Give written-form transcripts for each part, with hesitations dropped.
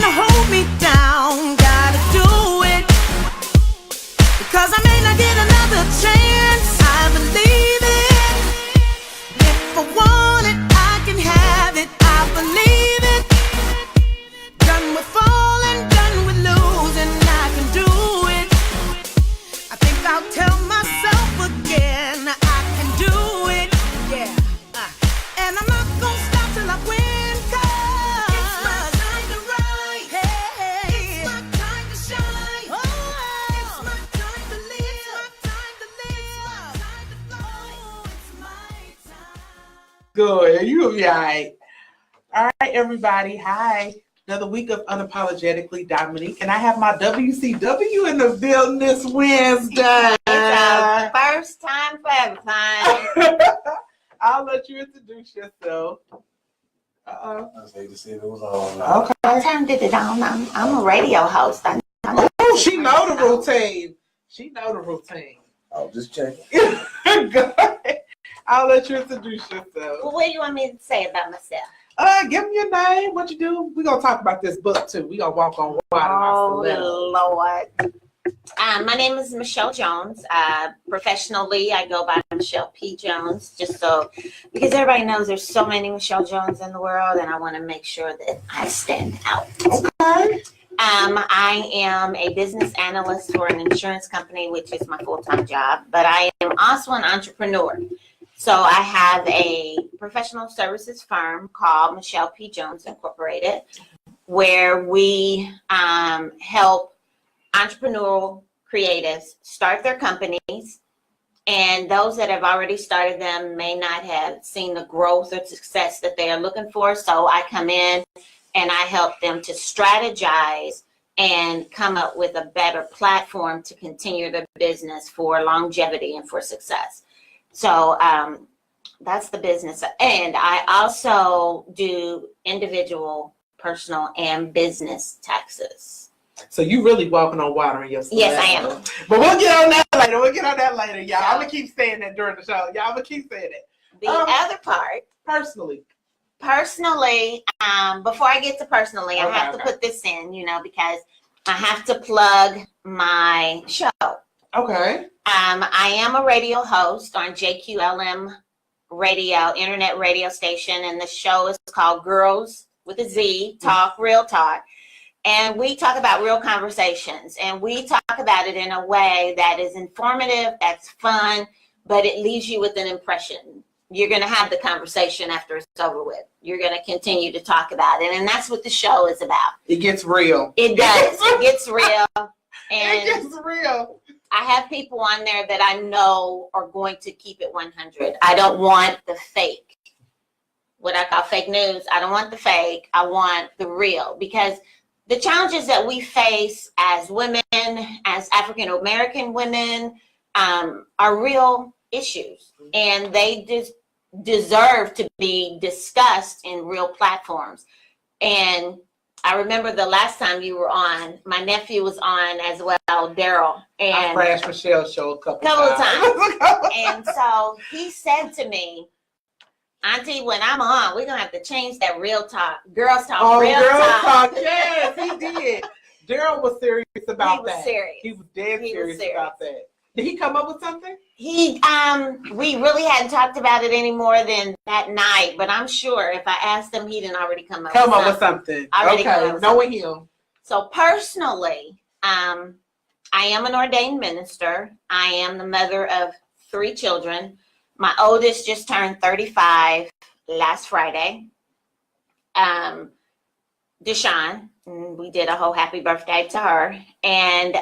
to hold me down. Gotta do it, because I may not get another chance. I believe it. If I want it, I can have it. I believe it. Done with falling, done with losing, I can do it. I think I'll tell myself again, I can do it. Yeah. And I'm not gonna stop till I win, 'cause it's my time to rise. Hey, it's my time to shine. Oh, it's my time to live. It's my time to live. It's my time to flow. It's my time. Good. You'll be all right. All right, everybody. Hi. Another week of Unapologetically Dominique. And I have my WCW in the building this Wednesday. It's our first time for everything. I'll let you introduce yourself. I was hate to see if it was on. Okay. I turned it on. I'm a radio host. Oh, she know the routine. She know the routine. I'll just checking. Good. I'll let you introduce yourself. Well, what do you want me to say about myself? Give me your name, what you do. We're going to talk about this book, too. We're going to walk on water. Oh, Lord. My name is Michelle Jones. Professionally, I go by Michelle P. Jones, just so, because everybody knows there's so many Michelle Jones in the world, and I want to make sure that I stand out. Okay. I am a business analyst for an insurance company, which is my full-time job, but I am also an entrepreneur. So I have a professional services firm called Michelle P. Jones Incorporated, where we help entrepreneurial creatives start their companies. And those that have already started them may not have seen the growth or success that they are looking for. So I come in and I help them to strategize and come up with a better platform to continue their business for longevity and for success. So that's the business. And I also do individual, personal, and business taxes. So you really walking on water in your sleep. Yes, I am. But we'll get on that later. Y'all. I'm going to keep saying that during the show. Y'all, I'm going to keep saying it. The other part. Personally, before I get to personally, I have to put this in, because I have to plug my show. Okay. I am a radio host on JQLM radio, internet radio station, and the show is called Girls with a Z, Talk, Real Talk. And we talk about real conversations, and we talk about it in a way that is informative, that's fun, but it leaves you with an impression. You're going to have the conversation after it's over with. You're going to continue to talk about it, and that's what the show is about. It gets real. It does. It gets real. And it gets real. I have people on there that I know are going to keep it 100. I don't want the fake, what I call fake news. I don't want the fake. I want the real, because the challenges that we face as women, as African American women, are real issues, and they just deserve to be discussed in real platforms. And I remember the last time you were on, my nephew was on as well, Daryl. And I crashed Michelle's show a couple of times. times. And so he said to me, Auntie, when I'm on, we're going to have to change that real talk. Girls talk, oh, real girl talk. Yes, he did. Daryl was serious about that. Serious. He was dead serious about that. Did he come up with something? We really hadn't talked about it any more than that night, but I'm sure if I asked him, he didn't already come up with something. Okay, knowing him. So personally, I am an ordained minister. I am the mother of 3 children. My oldest just turned 35 last Friday. Deshawn, we did a whole happy birthday to her. And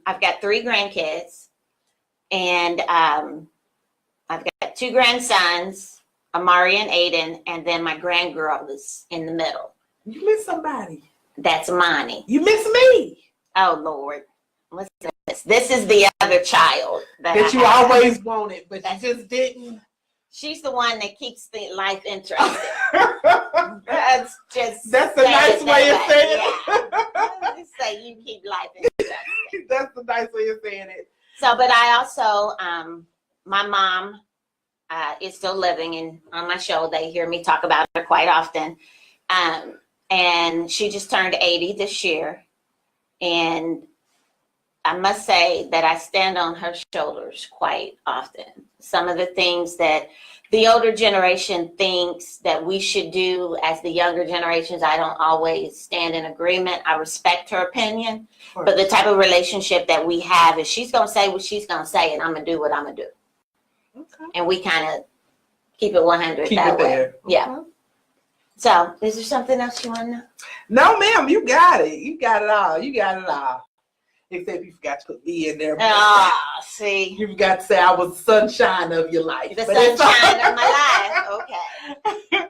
I've got 3 grandkids. And I've got 2 grandsons, Amari and Aiden, and then my grandgirl is in the middle. You miss somebody. That's Monty. You miss me. Oh, Lord. What's this? This is the other child that you always wanted, but you just didn't. She's the one that keeps the life interesting. That's a nice way of saying it. Just say you keep life interesting. That's a nice way of saying it. So, but I also, my mom is still living, and on my show, they hear me talk about her quite often. and she just turned 80 this year. And I must say that I stand on her shoulders quite often. Some of the things that the older generation thinks that we should do as the younger generations, I don't always stand in agreement. I respect her opinion, but the type of relationship that we have is she's going to say what she's going to say, and I'm going to do what I'm going to do. Okay. And we kind of keep it 100 Keep that it way. there. Yeah. So, is there something else you want to know? No, ma'am, you got it. You got it all. You got it all. Except you forgot to put me in there. See. You forgot to say I was the sunshine of your life. The But it's sunshine all- of my life. Okay.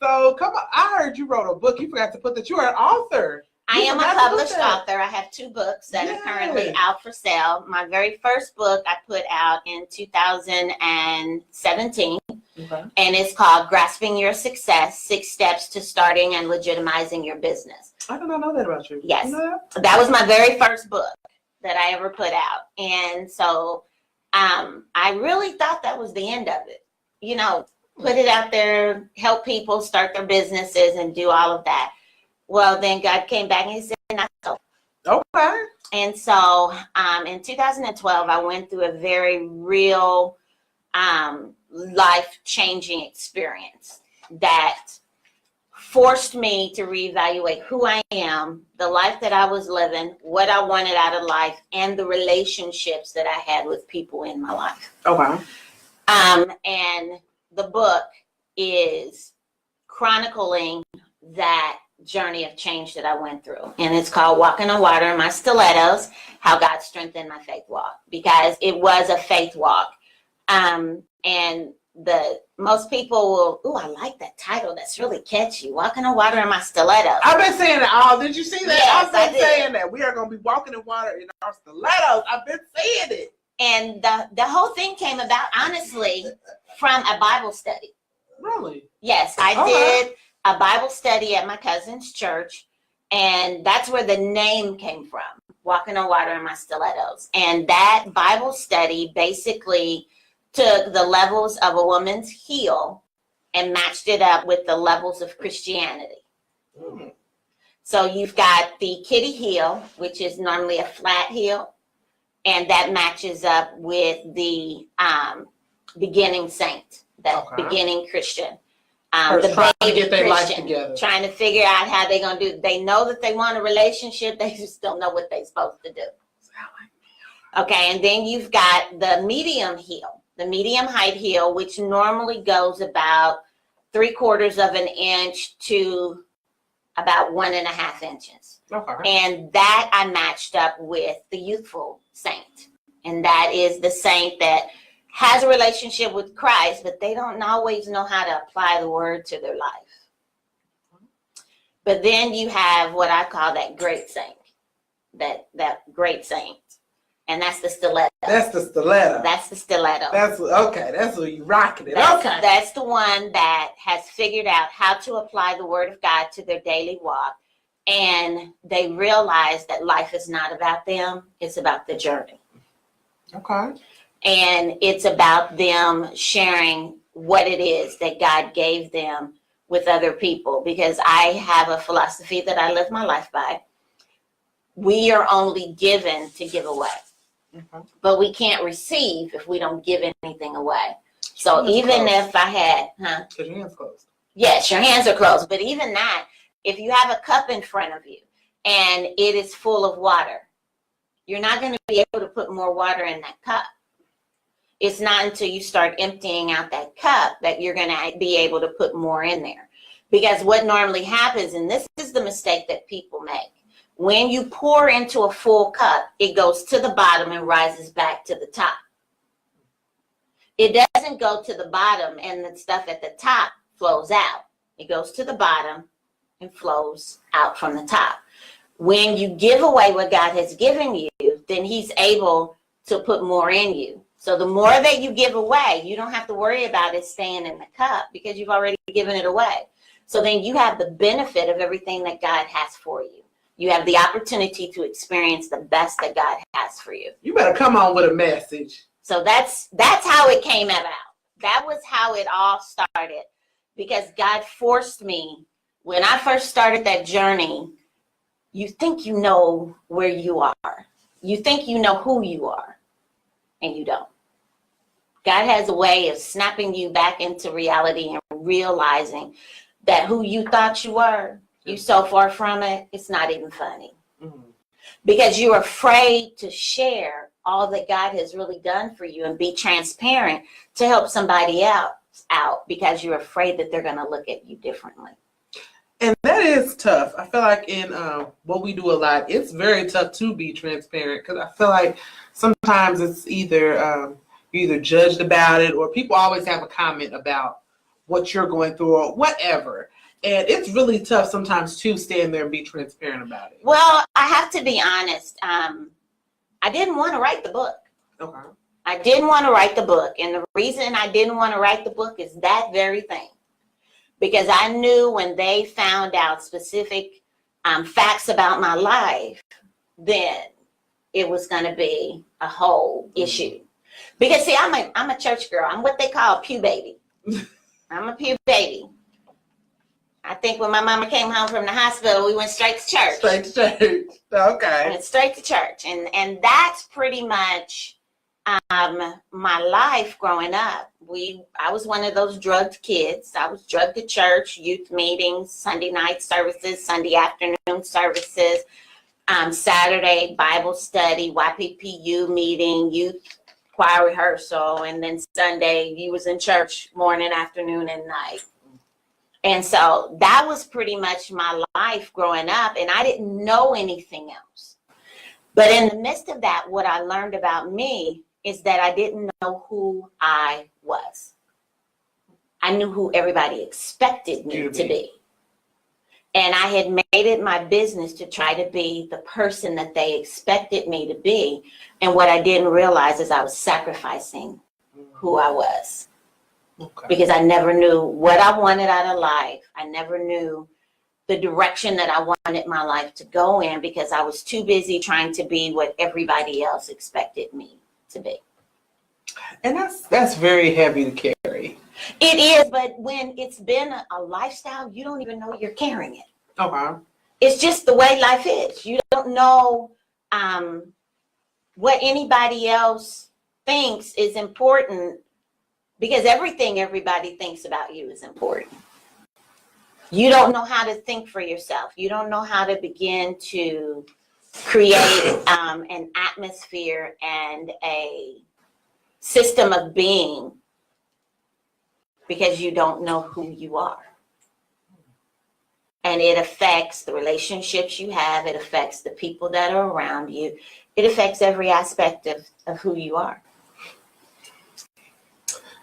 So, come on. I heard you wrote a book. You forgot to put that you're an author. I You am a forgot to put published that. author. I have 2 books that are currently Yes. out for sale. My very first book I put out in 2017, Okay. and it's called Grasping Your Success, 6 Steps to Starting and Legitimizing Your Business. I did not know that about you. Yes. You know that? That was my very first book that I ever put out. And so I really thought that was the end of it. You know, put it out there, help people start their businesses and do all of that. Well, then God came back and he said, not so. Okay. And so in 2012, I went through a very real life-changing experience that forced me to reevaluate who I am, the life that I was living, what I wanted out of life, and the relationships that I had with people in my life. Okay. And the book is chronicling that journey of change that I went through. And it's called Walking on Water in My Stilettos, How God Strengthened My Faith Walk, because it was a faith walk. And most people will, I like that title. That's really catchy. Walking on Water in My Stilettos. I've been saying that all. Did you see that? Yes, I've been I did. saying that. We are going to be walking in water in our stilettos. I've been saying it. And the whole thing came about, honestly, from a Bible study. Really? Yes, I Okay. did a Bible study at my cousin's church, and that's where the name came from, Walking on Water in My Stilettos. And that Bible study basically took the levels of a woman's heel and matched it up with the levels of Christianity. Mm. So you've got the kitty heel, which is normally a flat heel, and that matches up with the beginning saint, that Okay. beginning Christian. Person The trying to baby get their life Christian, together. trying to figure out how they're going to do. They know that they want a relationship. They just don't know what they're supposed to do. Okay, and then you've got the medium heel, the medium height heel, which normally goes about 3/4 of an inch to about 1.5 inches. Okay. And that I matched up with the youthful saint. And that is the saint that has a relationship with Christ, but they don't always know how to apply the word to their life. But then you have what I call that great saint, that great saint. And that's the stiletto. That's the stiletto. That's the stiletto. That's okay. That's what you rocking it. That's, Okay. that's the one that has figured out how to apply the word of God to their daily walk. And they realize that life is not about them. It's about the journey. Okay. And it's about them sharing what it is that God gave them with other people. Because I have a philosophy that I live my life by. We are only given to give away. Okay. But we can't receive if we don't give anything away. So Hands even closed. if I had, Because your hands closed. yes, your hands are closed. But even that, if you have a cup in front of you and it is full of water, you're not going to be able to put more water in that cup. It's not until you start emptying out that cup that you're going to be able to put more in there. Because what normally happens, and this is the mistake that people make, when you pour into a full cup, it goes to the bottom and rises back to the top. It doesn't go to the bottom and the stuff at the top flows out. It goes to the bottom and flows out from the top. When you give away what God has given you, then he's able to put more in you. So the more that you give away, you don't have to worry about it staying in the cup because you've already given it away. So then you have the benefit of everything that God has for you. You have the opportunity to experience the best that God has for you. You better come on with a message. So that's how it came about. That was how it all started, because God forced me when I first started that journey, you think you know where you are. You think you know who you are, and you don't. God has a way of snapping you back into reality and realizing that who you thought you were, you're so far from it, it's not even funny. Mm-hmm. Because you're afraid to share all that God has really done for you and be transparent to help somebody else out because you're afraid that they're going to look at you differently. And that is tough. I feel like in what we do a lot, it's very tough to be transparent because I feel like sometimes it's either you're either judged about it or people always have a comment about what you're going through or whatever. And it's really tough sometimes to stand there and be transparent about it. Well, I have to be honest. I didn't want to write the book. Okay. I didn't want to write the book. And the reason I didn't want to write the book is that very thing. Because I knew when they found out specific facts about my life, then it was going to be a whole issue. Because see, I'm a church girl. I'm what they call a pew baby. I'm a pew baby. I think when my mama came home from the hospital, we went straight to church. Straight to church. Okay. Went straight to church. And that's pretty much my life growing up. I was one of those drugged kids. I was drugged to church, youth meetings, Sunday night services, Sunday afternoon services, Saturday Bible study, YPPU meeting, youth choir rehearsal, and then Sunday you was in church morning, afternoon, and night. And so that was pretty much my life growing up, and I didn't know anything else. But in the midst of that, what I learned about me is that I didn't know who I was. I knew who everybody expected me to be. And I had made it my business to try to be the person that they expected me to be. And what I didn't realize is I was sacrificing who I was. Okay. Because I never knew what I wanted out of life. I never knew the direction that I wanted my life to go in because I was too busy trying to be what everybody else expected me to be. And that's very heavy to carry. It is, but when it's been a lifestyle, you don't even know you're carrying it. Okay. It's just the way life is. You don't know what anybody else thinks is important because everything everybody thinks about you is important. You don't know how to think for yourself. You don't know how to begin to create an atmosphere and a system of being because you don't know who you are. And it affects the relationships you have. It affects the people that are around you. It affects every aspect of who you are.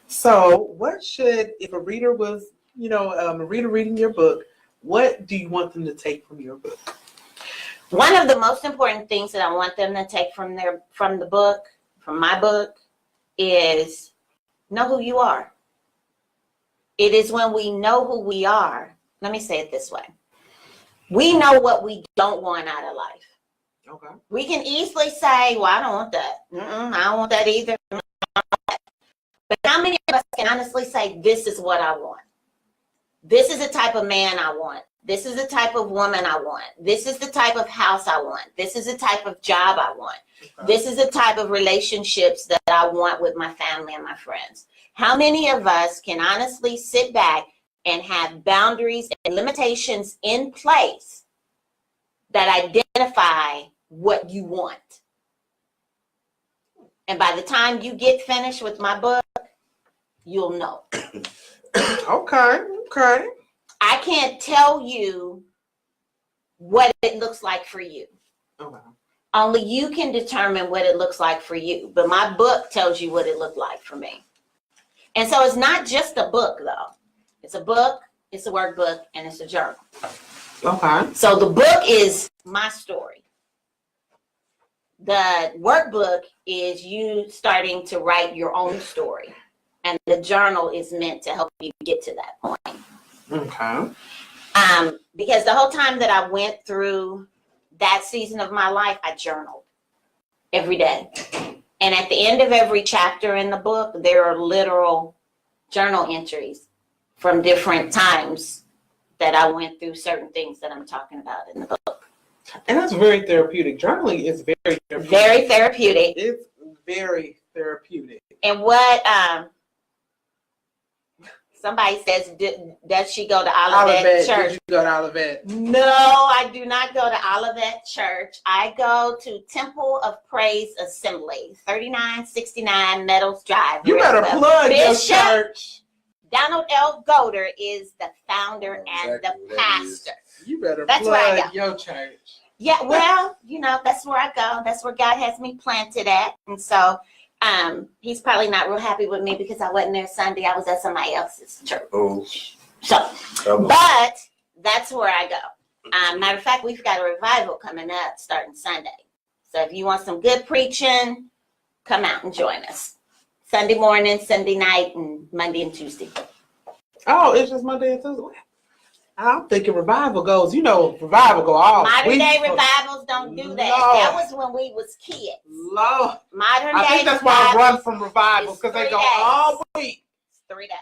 So what should, if a reader was, a reader reading your book, what do you want them to take from your book? One of the most important things that I want them to take from my book, is know who you are. It is when we know who we are. Let me say it this way. We know what we don't want out of life. Okay. We can easily say, well, I don't want that. I don't want that either. But how many of us can honestly say, this is what I want? This is the type of man I want. This is the type of woman I want. This is the type of house I want. This is the type of job I want. Okay. This is the type of relationships that I want with my family and my friends. How many of us can honestly sit back and have boundaries and limitations in place that identify what you want? And by the time you get finished with my book, you'll know. Okay. I can't tell you what it looks like for you. Okay. Only you can determine what it looks like for you. But my book tells you what it looked like for me. And so it's not just a book, though. It's a book, it's a workbook, and it's a journal. Okay. So the book is my story. The workbook is you starting to write your own story. And the journal is meant to help you get to that point. Okay. Because the whole time that I went through that season of my life, I journaled every day. And at the end of every chapter in the book, there are literal journal entries from different times that I went through certain things that I'm talking about in the book. And that's very therapeutic. Journaling is very therapeutic. Very therapeutic. It's very therapeutic. And what somebody says, does she go to Olivet Church? Did you go to Olivet? No, I do not go to Olivet Church. I go to Temple of Praise Assembly, 3969 Meadows Drive. You better plug your Bishop church. Donald L. Goder is the founder and Exactly the what that pastor. You better That's where I plug go. your church. Yeah, well, that's where I go. That's where God has me planted at. And so he's probably not real happy with me because I wasn't there Sunday. I was at somebody else's church. Oh, So, but that's where I go. Matter of fact, we've got a revival coming up starting Sunday. So if you want some good preaching, come out and join us. Sunday morning, Sunday night, and Monday and Tuesday. Oh, it's just Monday and Tuesday. I'm thinking revival goes. Revival go all Modern week. day revivals don't do that. Lord. That was when we was kids. Lord. Modern day I think that's why I run from revivals, because they go all week. 3 days.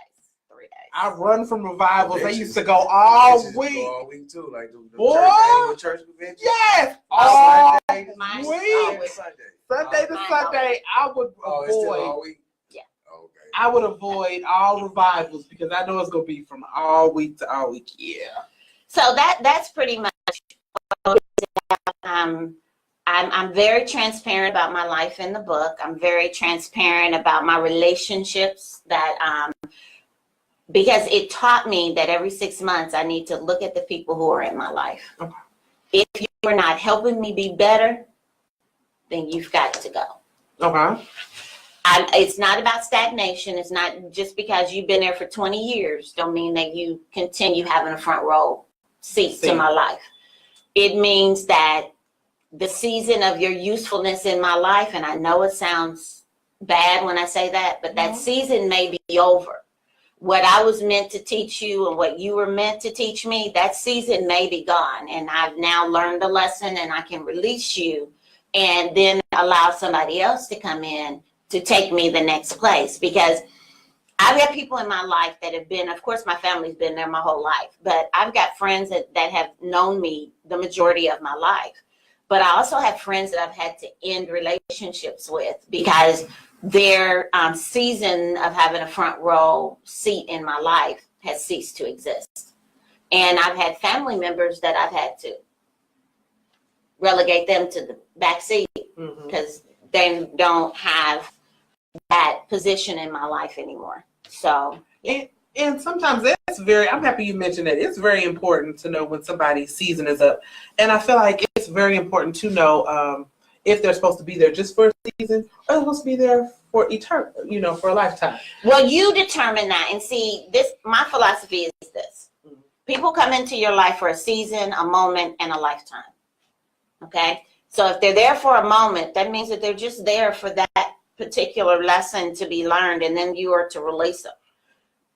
3 days. I run from revivals. They used to go all week. All week too, like the Boy. church convention. Yes, all Sunday. Mine's week. always- Sunday to Sunday. I would Oh, it's still avoid. all week. Yeah. Okay. I would avoid all revivals because I know it's gonna be from all week to all week. Yeah. So that's pretty much. I'm very transparent about my life in the book. I'm very transparent about my relationships that because it taught me that every 6 months I need to look at the people who are in my life. Okay. If you're not helping me be better, then you've got to go. Okay. It's not about stagnation. It's not just because you've been there for 20 years don't mean that you continue having a front row seat to my life. It means that the season of your usefulness in my life, and I know it sounds bad when I say that, but that season may be over. What I was meant to teach you and what you were meant to teach me, that season may be gone. And I've now learned a lesson and I can release you and then allow somebody else to come in to take me the next place. Because I've got people in my life that have been, of course, my family's been there my whole life, but I've got friends that have known me the majority of my life. But I also have friends that I've had to end relationships with because their season of having a front row seat in my life has ceased to exist. And I've had family members that I've had to relegate them to the back seat because they don't have that position in my life anymore. So, and sometimes that's I'm happy you mentioned that. It's very important to know when somebody's season is up. And I feel like it's very important to know if they're supposed to be there just for a season or they're supposed to be there for eternity, for a lifetime. Well, you determine that. And see, my philosophy is this. People come into your life for a season, a moment, and a lifetime. Okay? So if they're there for a moment, that means that they're just there for that particular lesson to be learned, and then you are to release them.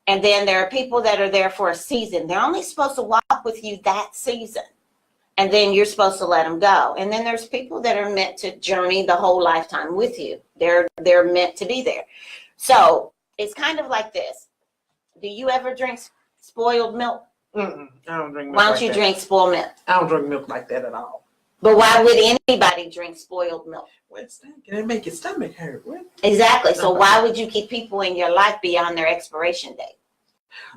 And then there are people that are there for a season. They're only supposed to walk with you that season. And then you're supposed to let them go. And then there's people that are meant to journey the whole lifetime with you. They're meant to be there. So it's kind of like this. Do you ever drink spoiled milk? I don't drink milk. Why don't you drink spoiled milk? I don't drink milk like that at all. But why would anybody drink spoiled milk? Well, it's stinking. It make your stomach hurt. What? Exactly. So why would you keep people in your life beyond their expiration date?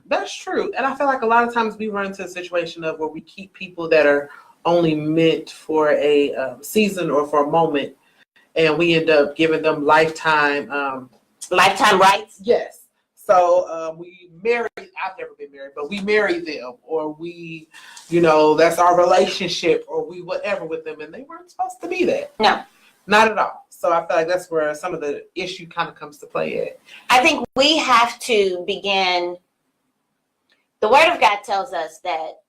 That's true. And I feel like a lot of times we run into a situation of where we keep people that are only meant for a season or for a moment, and we end up giving them lifetime rights. Yes. So we marry. I've never been married, but we marry them, or we, that's our relationship, or we whatever with them, and they weren't supposed to be there. No, not at all. So I feel like that's where some of the issue kind of comes to play at. I think we have to begin. The Word of God tells us that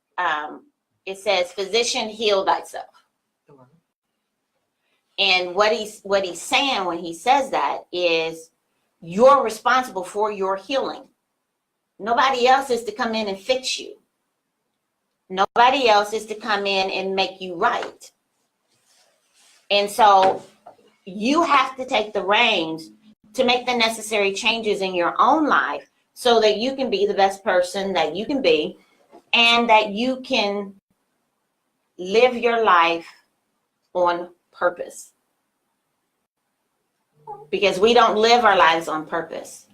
it says, "Physician, heal thyself." And what he's saying when he says that is, you're responsible for your healing. Nobody else is to come in and fix you. Nobody else is to come in and make you right. And so you have to take the reins to make the necessary changes in your own life so that you can be the best person that you can be and that you can live your life on purpose. Because we don't live our lives on purpose.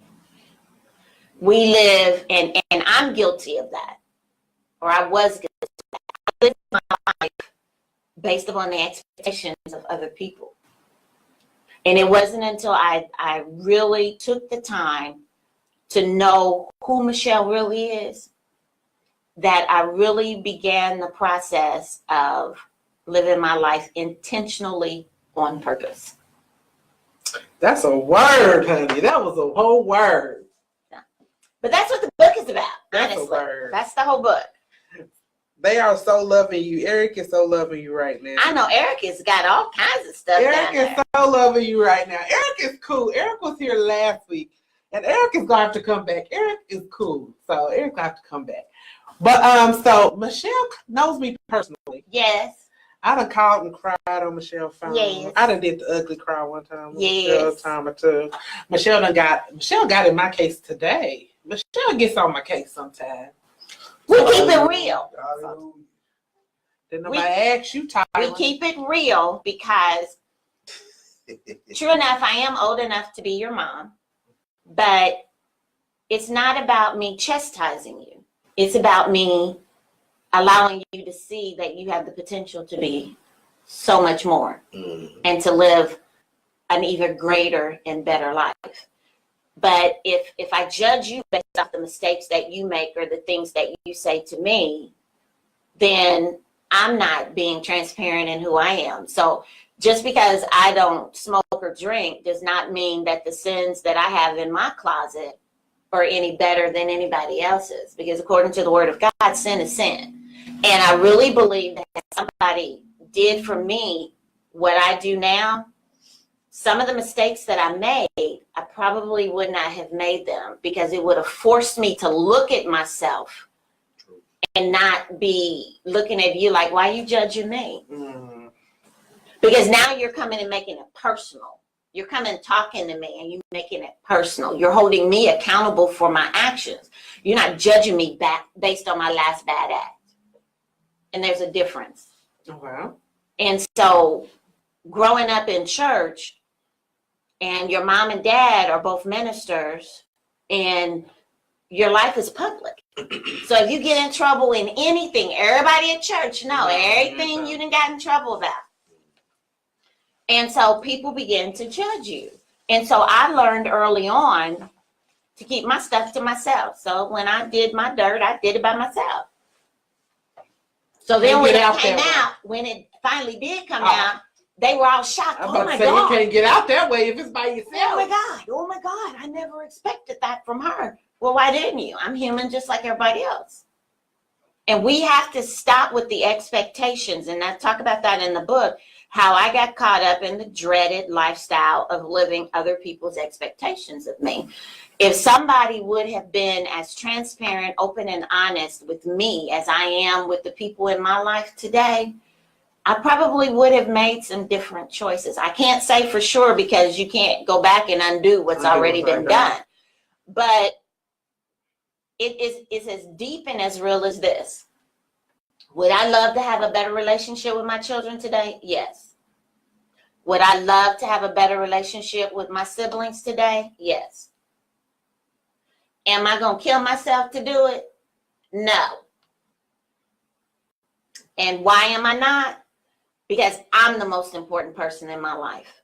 We live, and I'm guilty of that, or I was guilty of that. I lived my life based upon the expectations of other people. And it wasn't until I really took the time to know who Michelle really is that I really began the process of living my life intentionally on purpose. That's a word, honey. That was a whole word. But that's what the book is about, That's honestly. a word. That's the whole book. They are so loving you. Eric is so loving you right now. I know Eric has got all kinds of stuff Eric down is there. so loving you right now. Eric is cool. Eric was here last week, and Eric is going to have to come back. Eric is cool, so Eric will have to come back. But so Michelle knows me personally. Yes. I done called and cried on Michelle's phone. Yes. I done did the ugly cry one time. Yes. Michelle, a time or two. Michelle got in my case today. Michelle gets on my case sometimes. We keep it real. Hallelujah. Then nobody asks you, Tyler. We keep it real because, true enough, I am old enough to be your mom, but it's not about me chastising you. It's about me allowing you to see that you have the potential to be so much more and to live an even greater and better life. But if I judge you based off the mistakes that you make or the things that you say to me, then I'm not being transparent in who I am. So just because I don't smoke or drink does not mean that the sins that I have in my closet are any better than anybody else's. Because according to the word of God, sin is sin. And I really believe that if somebody did for me what I do now, some of the mistakes that I made, I probably would not have made them because it would have forced me to look at myself and not be looking at you like, why are you judging me? Because now you're coming and making it personal. You're coming talking to me and you're making it personal. You're holding me accountable for my actions. You're not judging me back based on my last bad act. And there's a difference. Wow. And so growing up in church and your mom and dad are both ministers and your life is public. So if you get in trouble in anything, everybody at church know everything you done got in trouble about. And so people begin to judge you. And so I learned early on to keep my stuff to myself. So when I did my dirt, I did it by myself. So then when it came out, when it finally did come out, they were all shocked. I'm Oh about my to say, God. you can't get out that way if it's by yourself. Oh my God. Oh my God. I never expected that from her. Well, why didn't you? I'm human just like everybody else. And we have to stop with the expectations. And I talk about that in the book, how I got caught up in the dreaded lifestyle of living other people's expectations of me. If somebody would have been as transparent, open, and honest with me as I am with the people in my life today, I probably would have made some different choices. I can't say for sure because you can't go back and undo what's already been done. But it's as deep and as real as this. Would I love to have a better relationship with my children today? Yes. Would I love to have a better relationship with my siblings today? Yes. Am I going to kill myself to do it? No. And why am I not? Because I'm the most important person in my life.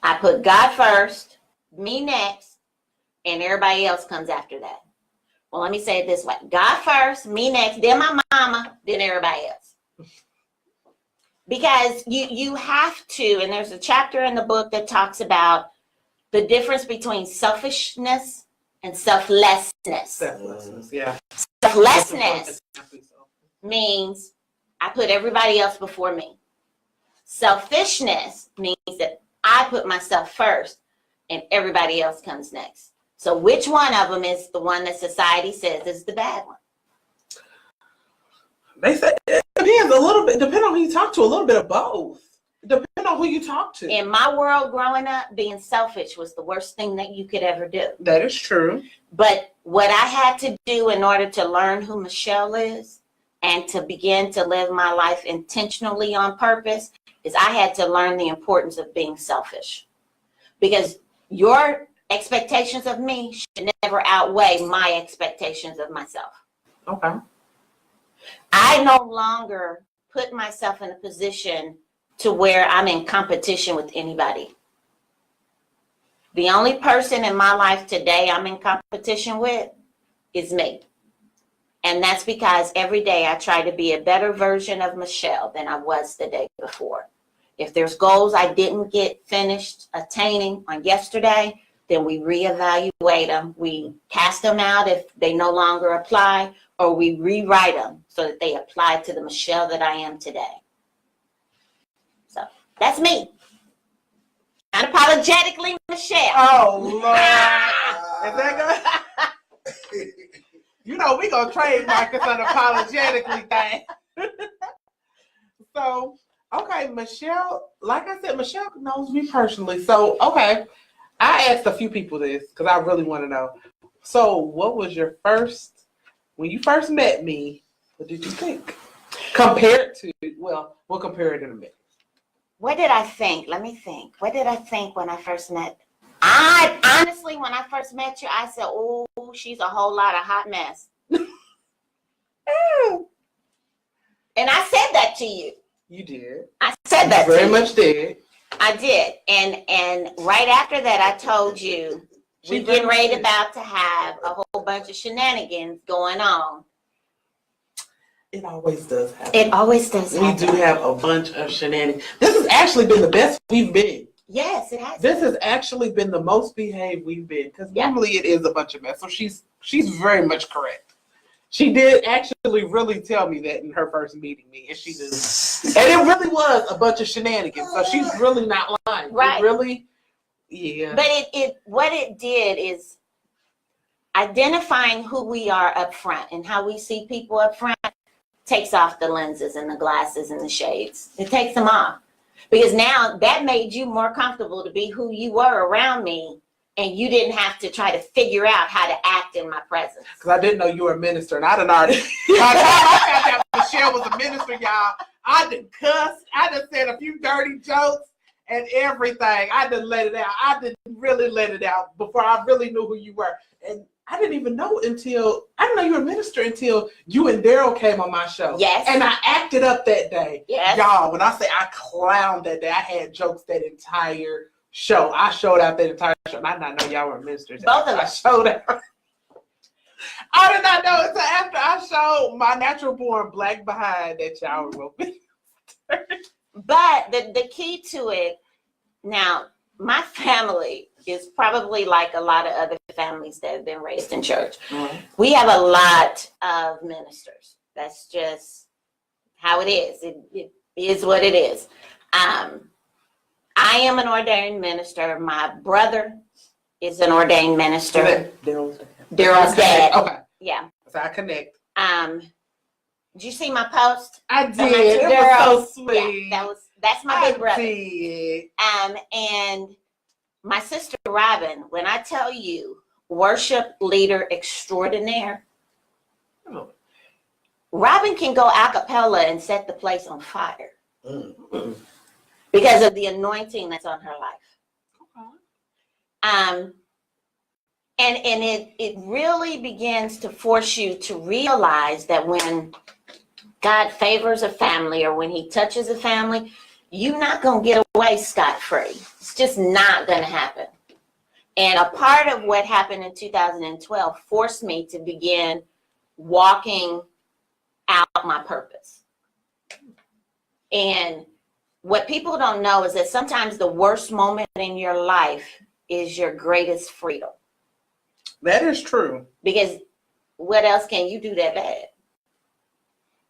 I put God first, me next, and everybody else comes after that. Well, let me say it this way. God first, me next, then my mama, then everybody else. Because you have to, and there's a chapter in the book that talks about the difference between selfishness and selflessness. Selflessness, yeah. Selflessness means I put everybody else before me. Selfishness means that I put myself first and everybody else comes next. So which one of them is the one that society says is the bad one? They say it depends a little bit, depending on who you talk to, a little bit of both. Depending on who you talk to. In my world growing up, being selfish was the worst thing that you could ever do. That is true. But what I had to do in order to learn who Michelle is and to begin to live my life intentionally on purpose is I had to learn the importance of being selfish. Because your expectations of me should never outweigh my expectations of myself. Okay. I no longer put myself in a position to where I'm in competition with anybody. The only person in my life today I'm in competition with is me. And that's because every day I try to be a better version of Michelle than I was the day before. If there's goals I didn't get finished attaining on yesterday, then we reevaluate them. We cast them out if they no longer apply, or we rewrite them so that they apply to the Michelle that I am today. So that's me. Unapologetically Michelle. Oh, Lord. Is that good? You know, we going to trademark this unapologetically thing. So, okay, Michelle, like I said, Michelle knows me personally. So, okay, I asked a few people this because I really want to know. So, what was your first, when you first met me, what did you think? Compared to, well, we'll compare it in a minute. What did I think? Let me think. What did I think when I first met? I honestly, when I first met you, I said, "Oh, she's a whole lot of hot mess." And I said that to you. You did. I said that You to very you. much did. I did. And right after that, I told you we're getting ready about to have a whole bunch of shenanigans going on. It always does happen. It always does We happen. do have a bunch of shenanigans. This has actually been the best we've been. Yes, it has. This has actually been the most behaved we've been, because Yeah. normally it is a bunch of mess. So she's very much correct. She did actually really tell me that in her first meeting me, and she did. And it really was a bunch of shenanigans. So she's really not lying. Right. It really, yeah. But what it did is identifying who we are up front and how we see people up front takes off the lenses and the glasses and the shades. It takes them off. Because now that made you more comfortable to be who you were around me, and you didn't have to try to figure out how to act in my presence. Because I didn't know you were a minister, and I done already. By the time I found out Michelle was a minister, y'all, I done cussed. I done said a few dirty jokes and everything. I done let it out. I didn't really let it out before I really knew who you were. And I didn't even know I didn't know you were a minister until you and Daryl came on my show. Yes. And I acted up that day. Yes. Y'all, when I say I clowned that day, I had jokes that entire show. I showed out that entire show. And I did not know y'all were ministers. Both of I us. showed out. I did not know until after I showed my natural born black behind that y'all were both ministers. But the key to it, now, my family is probably like a lot of other families that have been raised in church. Mm-hmm. We have a lot of ministers. That's just how it is. It is what it is. I am an ordained minister. My brother is an ordained minister. Daryl's dad. Okay. Yeah. So I connect. Did you see my post? I did. It was so sweet. Yeah, that's my big brother. Did. And my sister Robin, when I tell you worship leader extraordinaire, Oh. Robin can go a cappella and set the place on fire Mm-hmm. because of the anointing that's on her life. Okay. And it really begins to force you to realize that when God favors a family or when he touches a family, you're not going to get away scot-free. It's just not going to happen. And a part of what happened in 2012 forced me to begin walking out my purpose. And what people don't know is that sometimes the worst moment in your life is your greatest freedom. That is true. Because what else can you do that bad?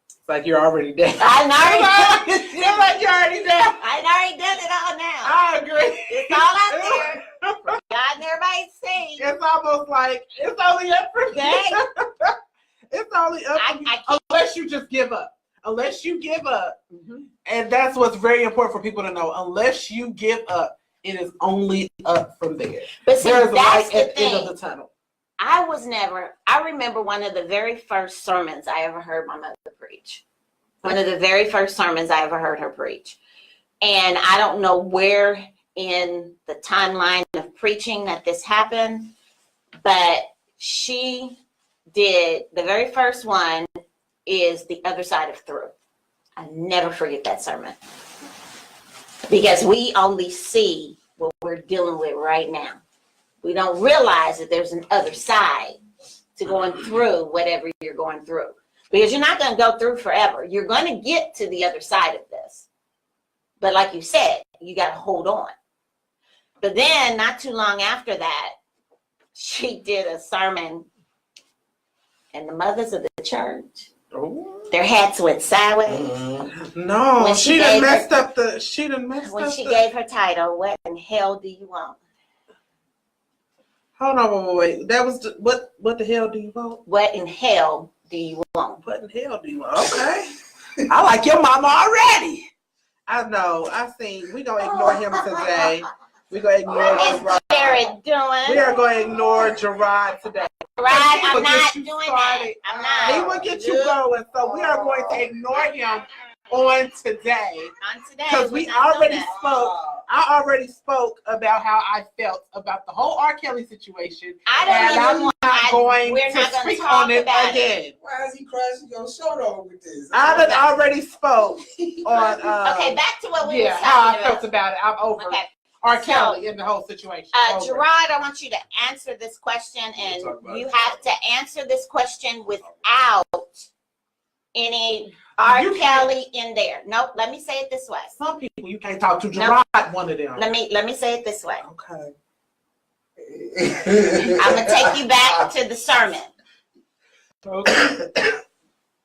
It's like you're already dead. You're like you're already dead. I've already done it all now. I agree. It's all out there for God and everybody to see. It's almost like it's only up for me. Okay. It's only up for me. Unless you just give up. unless you give up, and that's what's very important for people to know. Unless you give up, it is only up from there. But see, There's a that's light at the the end thing. of the tunnel. I remember one of the very first sermons I ever heard my mother preach. One of the very first sermons I ever heard her preach. And I don't know where in the timeline of preaching that this happened, but she did, the very first one is The Other Side of Through. I never forget that sermon. Because we only see what we're dealing with right now. We don't realize that there's an other side to going through whatever you're going through. Because you're not going to go through forever. You're going to get to the other side of this. But like you said, you got to hold on. But then not too long after that, she did a sermon, and the mothers of the church, their hats went sideways. No, When she done messed up the. She done messed When up. she gave her title, "What in Hell Do You Want?" Hold on, wait. That was what? What the hell do you want? What in hell do you want? What in hell do you want? Okay, I like your mama already. I know. I seen. We gonna ignore him today. We gonna ignore What is Gerard. Jared doing? We are going to ignore Gerard today. Right, He I'm will get not you doing started. that. I'm not. He will get you going. So we are going to ignore him on today. On today, Because we're we not doing already that. spoke. I already spoke about how I felt about the whole R. Kelly situation. I don't And even I'm want. not going we're to not gonna speak talk on it about again. Why is he crashing your show though with this? I done already spoke on Okay, back to what we yeah, were how I talking felt about. about it. I'm over Okay, R. So, Kelly in the whole situation. Over. Gerard, I want you to answer this question, and We'll talk about you it. have to answer this question without any R. You Kelly in there. Nope. Let me say it this way. Some people you can't talk to. Gerard, one of them. Let me say it this way. Okay. I'm gonna take you back to the sermon. Okay.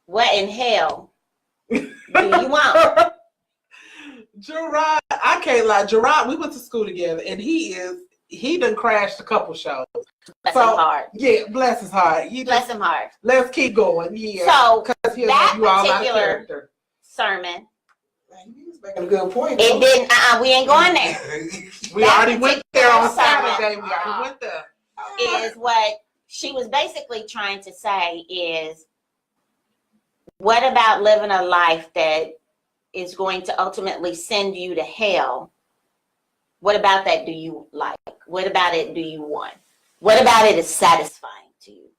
What in hell do you want? Gerard, I can't lie. Gerard, we went to school together, and he done crashed a couple shows. Bless So, him hard. Yeah, bless his heart. Bless him hard. Let's keep going. Yeah. So Because he'll that have you all out of particular character. sermon, He was making a good point. it didn't. We ain't going there. We that already went there on particular Saturday. sermon. We already went there. Is what she was basically trying to say is, what about living a life that is going to ultimately send you to hell? What about that do you like? What about it do you want? What about it is satisfying to you?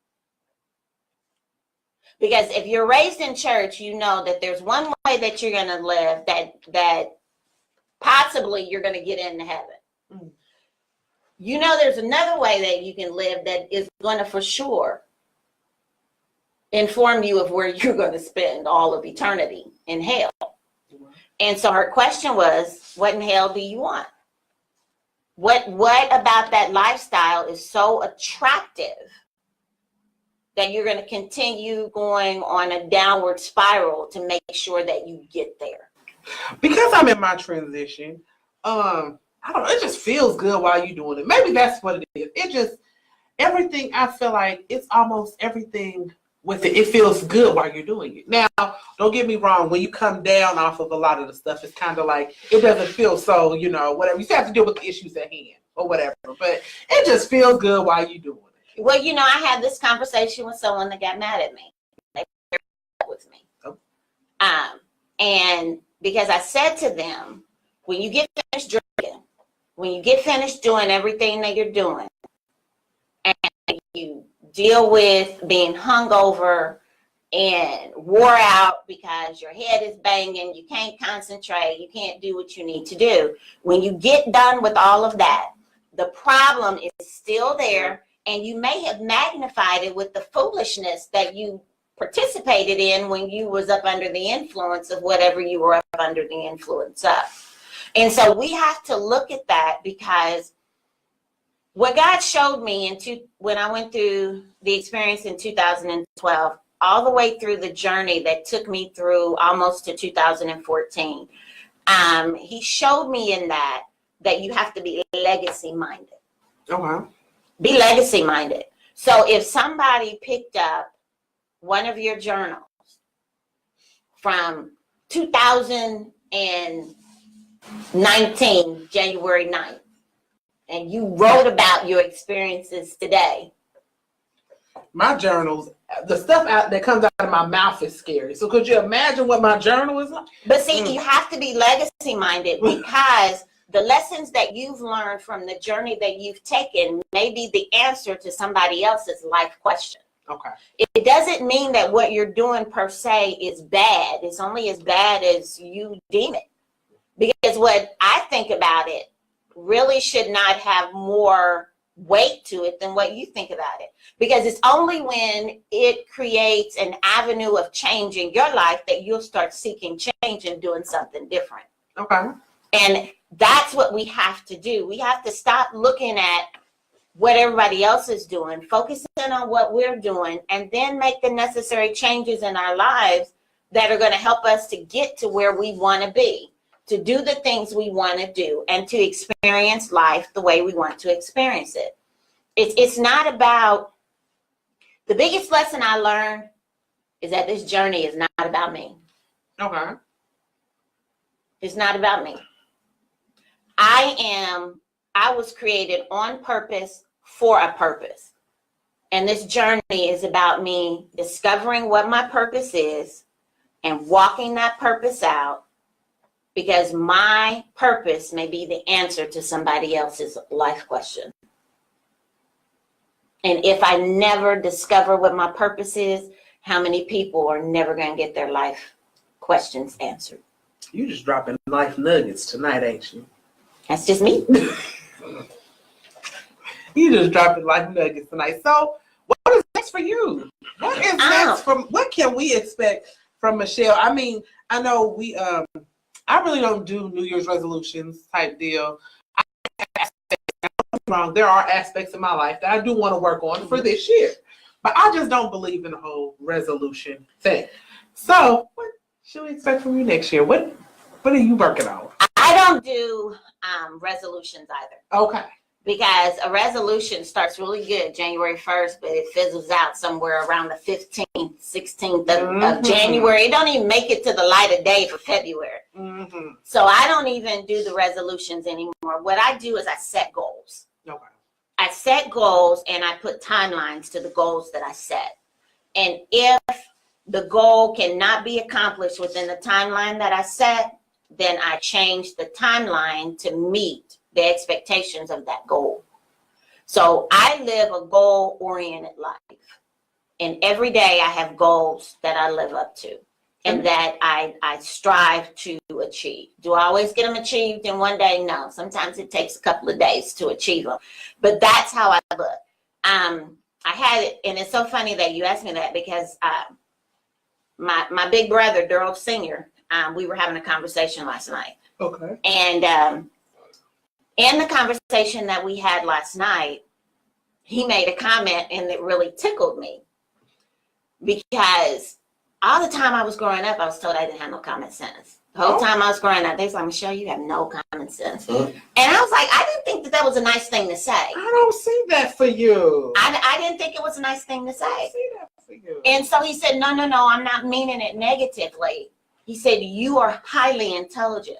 Because if you're raised in church, you know that there's one way that you're going to live that possibly you're going to get into heaven. Mm. You know there's another way that you can live that is going to for sure inform you of where you're going to spend all of eternity in hell. And so her question was, what in hell do you want? What about that lifestyle is so attractive that you're going to continue going on a downward spiral to make sure that you get there? Because I'm in my transition, I don't know, it just feels good while you're doing it. Maybe that's what it is. It just, everything, I feel like it's almost everything with it. It feels good while you're doing it. Now, don't get me wrong. When you come down off of a lot of the stuff, it's kind of like, it doesn't feel so, whatever. You still have to deal with the issues at hand or whatever. But it just feels good while you're doing it. Well, I had this conversation with someone that got mad at me. They were upset with me. Oh. And because I said to them, when you get finished drinking, when you get finished doing everything that you're doing, and you deal with being hungover and wore out because your head is banging, you can't concentrate, you can't do what you need to do. When you get done with all of that, the problem is still there, and you may have magnified it with the foolishness that you participated in when you was up under the influence of whatever you were up under the influence of. And so we have to look at that, because what God showed me when I went through the experience in 2012, all the way through the journey that took me through almost to 2014, he showed me in that you have to be legacy minded. Okay. Be legacy minded. So if somebody picked up one of your journals from 2019, January 9th, and you wrote about your experiences today. My journals, the stuff that comes out of my mouth is scary. So could you imagine what my journal is like? But see, you have to be legacy minded, because the lessons that you've learned from the journey that you've taken may be the answer to somebody else's life question. Okay. It doesn't mean that what you're doing per se is bad. It's only as bad as you deem it. Because what I think about it really should not have more weight to it than what you think about it. Because it's only when it creates an avenue of change in your life that you'll start seeking change and doing something different. Okay. And that's what we have to do. We have to stop looking at what everybody else is doing, focusing on what we're doing, and then make the necessary changes in our lives that are going to help us to get to where we want to be, to do the things we want to do, and to experience life the way we want to experience it. It's not about, the biggest lesson I learned is that this journey is not about me. Okay. It's not about me. I was created on purpose for a purpose. And this journey is about me discovering what my purpose is and walking that purpose out, because my purpose may be the answer to somebody else's life question. And if I never discover what my purpose is, how many people are never going to get their life questions answered? You just dropping life nuggets tonight, ain't you? That's just me. You just dropping life nuggets tonight. So what is next for you? What is next what can we expect from Michelle? I mean, I know I really don't do New Year's resolutions type deal. There are aspects of my life that I do want to work on for this year, but I just don't believe in the whole resolution thing. So what should we expect from you next year? What are you working on? I don't do resolutions either. Okay. Because a resolution starts really good January 1st, but it fizzles out somewhere around the 15th, 16th of January. It don't even make it to the light of day for February. Mm-hmm. So I don't even do the resolutions anymore. What I do is I set goals. Okay. I set goals and I put timelines to the goals that I set. And if the goal cannot be accomplished within the timeline that I set, then I change the timeline to meet the expectations of that goal. So I live a goal-oriented life. And every day I have goals that I live up to and that I strive to achieve. Do I always get them achieved in one day? No. Sometimes it takes a couple of days to achieve them. But that's how I look. I had it, and it's so funny that you asked me that, because my big brother, Daryl Sr., we were having a conversation last night. Okay. And in the conversation that we had last night, he made a comment and it really tickled me, because all the time I was growing up, I was told I didn't have no common sense. The whole time I was growing up, they was like, Michelle, you have no common sense. And I was like, I didn't think that was a nice thing to say. I don't see that for you. I didn't think it was a nice thing to say. I see that for you. And so he said, no, I'm not meaning it negatively. He said, you are highly intelligent.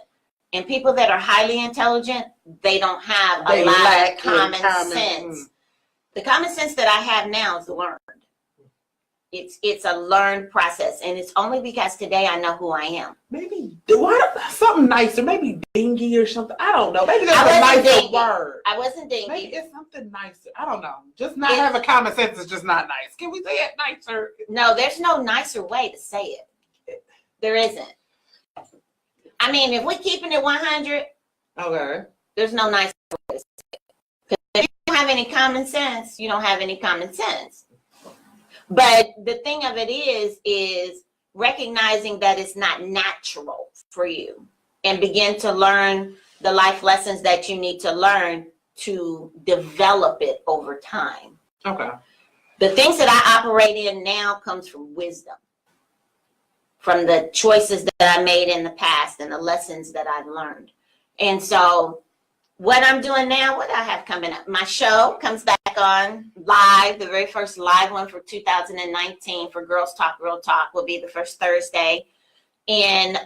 And people that are highly intelligent, they don't have a lot of common sense. The common sense that I have now is learned. It's a learned process, and it's only because today I know who I am. Maybe something nicer, maybe dingy or something. I don't know. Maybe that's a nicer word. I wasn't dingy. Maybe it's something nicer. I don't know. Just not having common sense is just not nice. Can we say it nicer? No, there's no nicer way to say it. There isn't. I mean, if we're keeping it 100, okay, there's no nicer way to say it. Because if you don't have any common sense, you don't have any common sense. But the thing of it is recognizing that it's not natural for you, and begin to learn the life lessons that you need to learn to develop it over time. Okay. The things that I operate in now comes from wisdom, from the choices that I made in the past and the lessons that I've learned. And so what I'm doing now, what I have coming up, my show comes back on live. The very first live one for 2019 for Girls Talk Real Talk will be the first Thursday in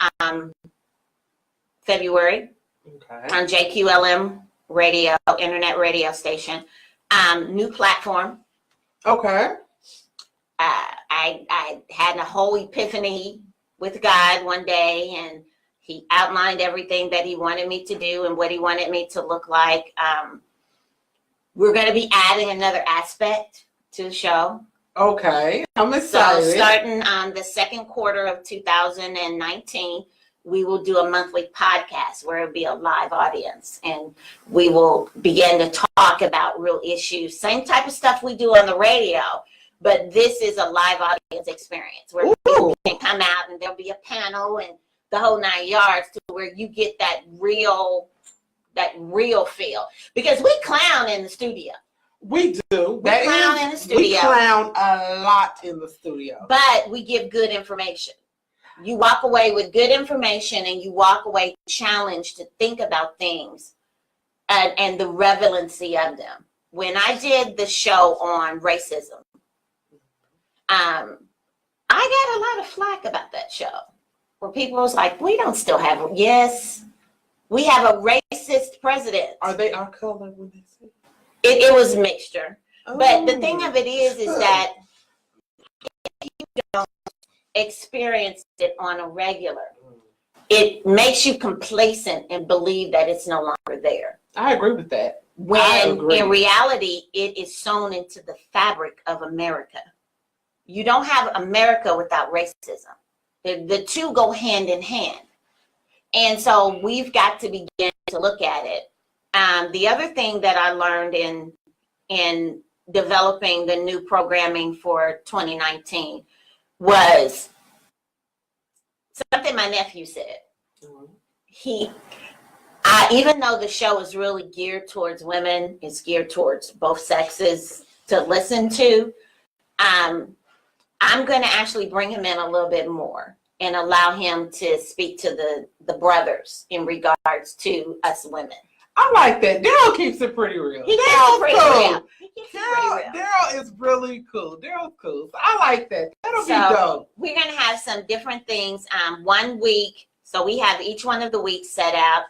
February Okay. on JQLM radio, internet radio station. New platform. Okay. I had a whole epiphany with God one day, and he outlined everything that he wanted me to do and what he wanted me to look like. We're going to be adding another aspect to the show. Okay. I'm So excited. starting on the second quarter of 2019, we will do a monthly podcast where it'll be a live audience, and we will begin to talk about real issues, same type of stuff we do on the radio, but this is a live audience experience where people can come out and there'll be a panel and the whole 9 yards, to where you get that real feel, because we clown in the studio. We do. We clown in the studio. We clown a lot in the studio. But we give good information. You walk away with good information, and you walk away challenged to think about things and the relevancy of them. When I did the show on racism, I got a lot of flack about that show, where people was like, we don't still have, yes, we have a racist president. Are they our color when they say? It was a mixture. Oh. But the thing of it is that if you don't experience it on a regular, it makes you complacent and believe that it's no longer there. I agree with that. When in reality, it is sewn into the fabric of America. You don't have America without racism. The two go hand in hand. And so we've got to begin to look at it. The other thing that I learned in developing the new programming for 2019 was something my nephew said. Even though the show is really geared towards women, it's geared towards both sexes to listen to, I'm going to actually bring him in a little bit more and allow him to speak to the brothers in regards to us women. I like that. Daryl keeps it pretty real. He keeps it pretty real. Daryl is really cool. Daryl's cool. So I like that. That'll be So dope. we're going to have some different things. 1 week. So we have each one of the weeks set out.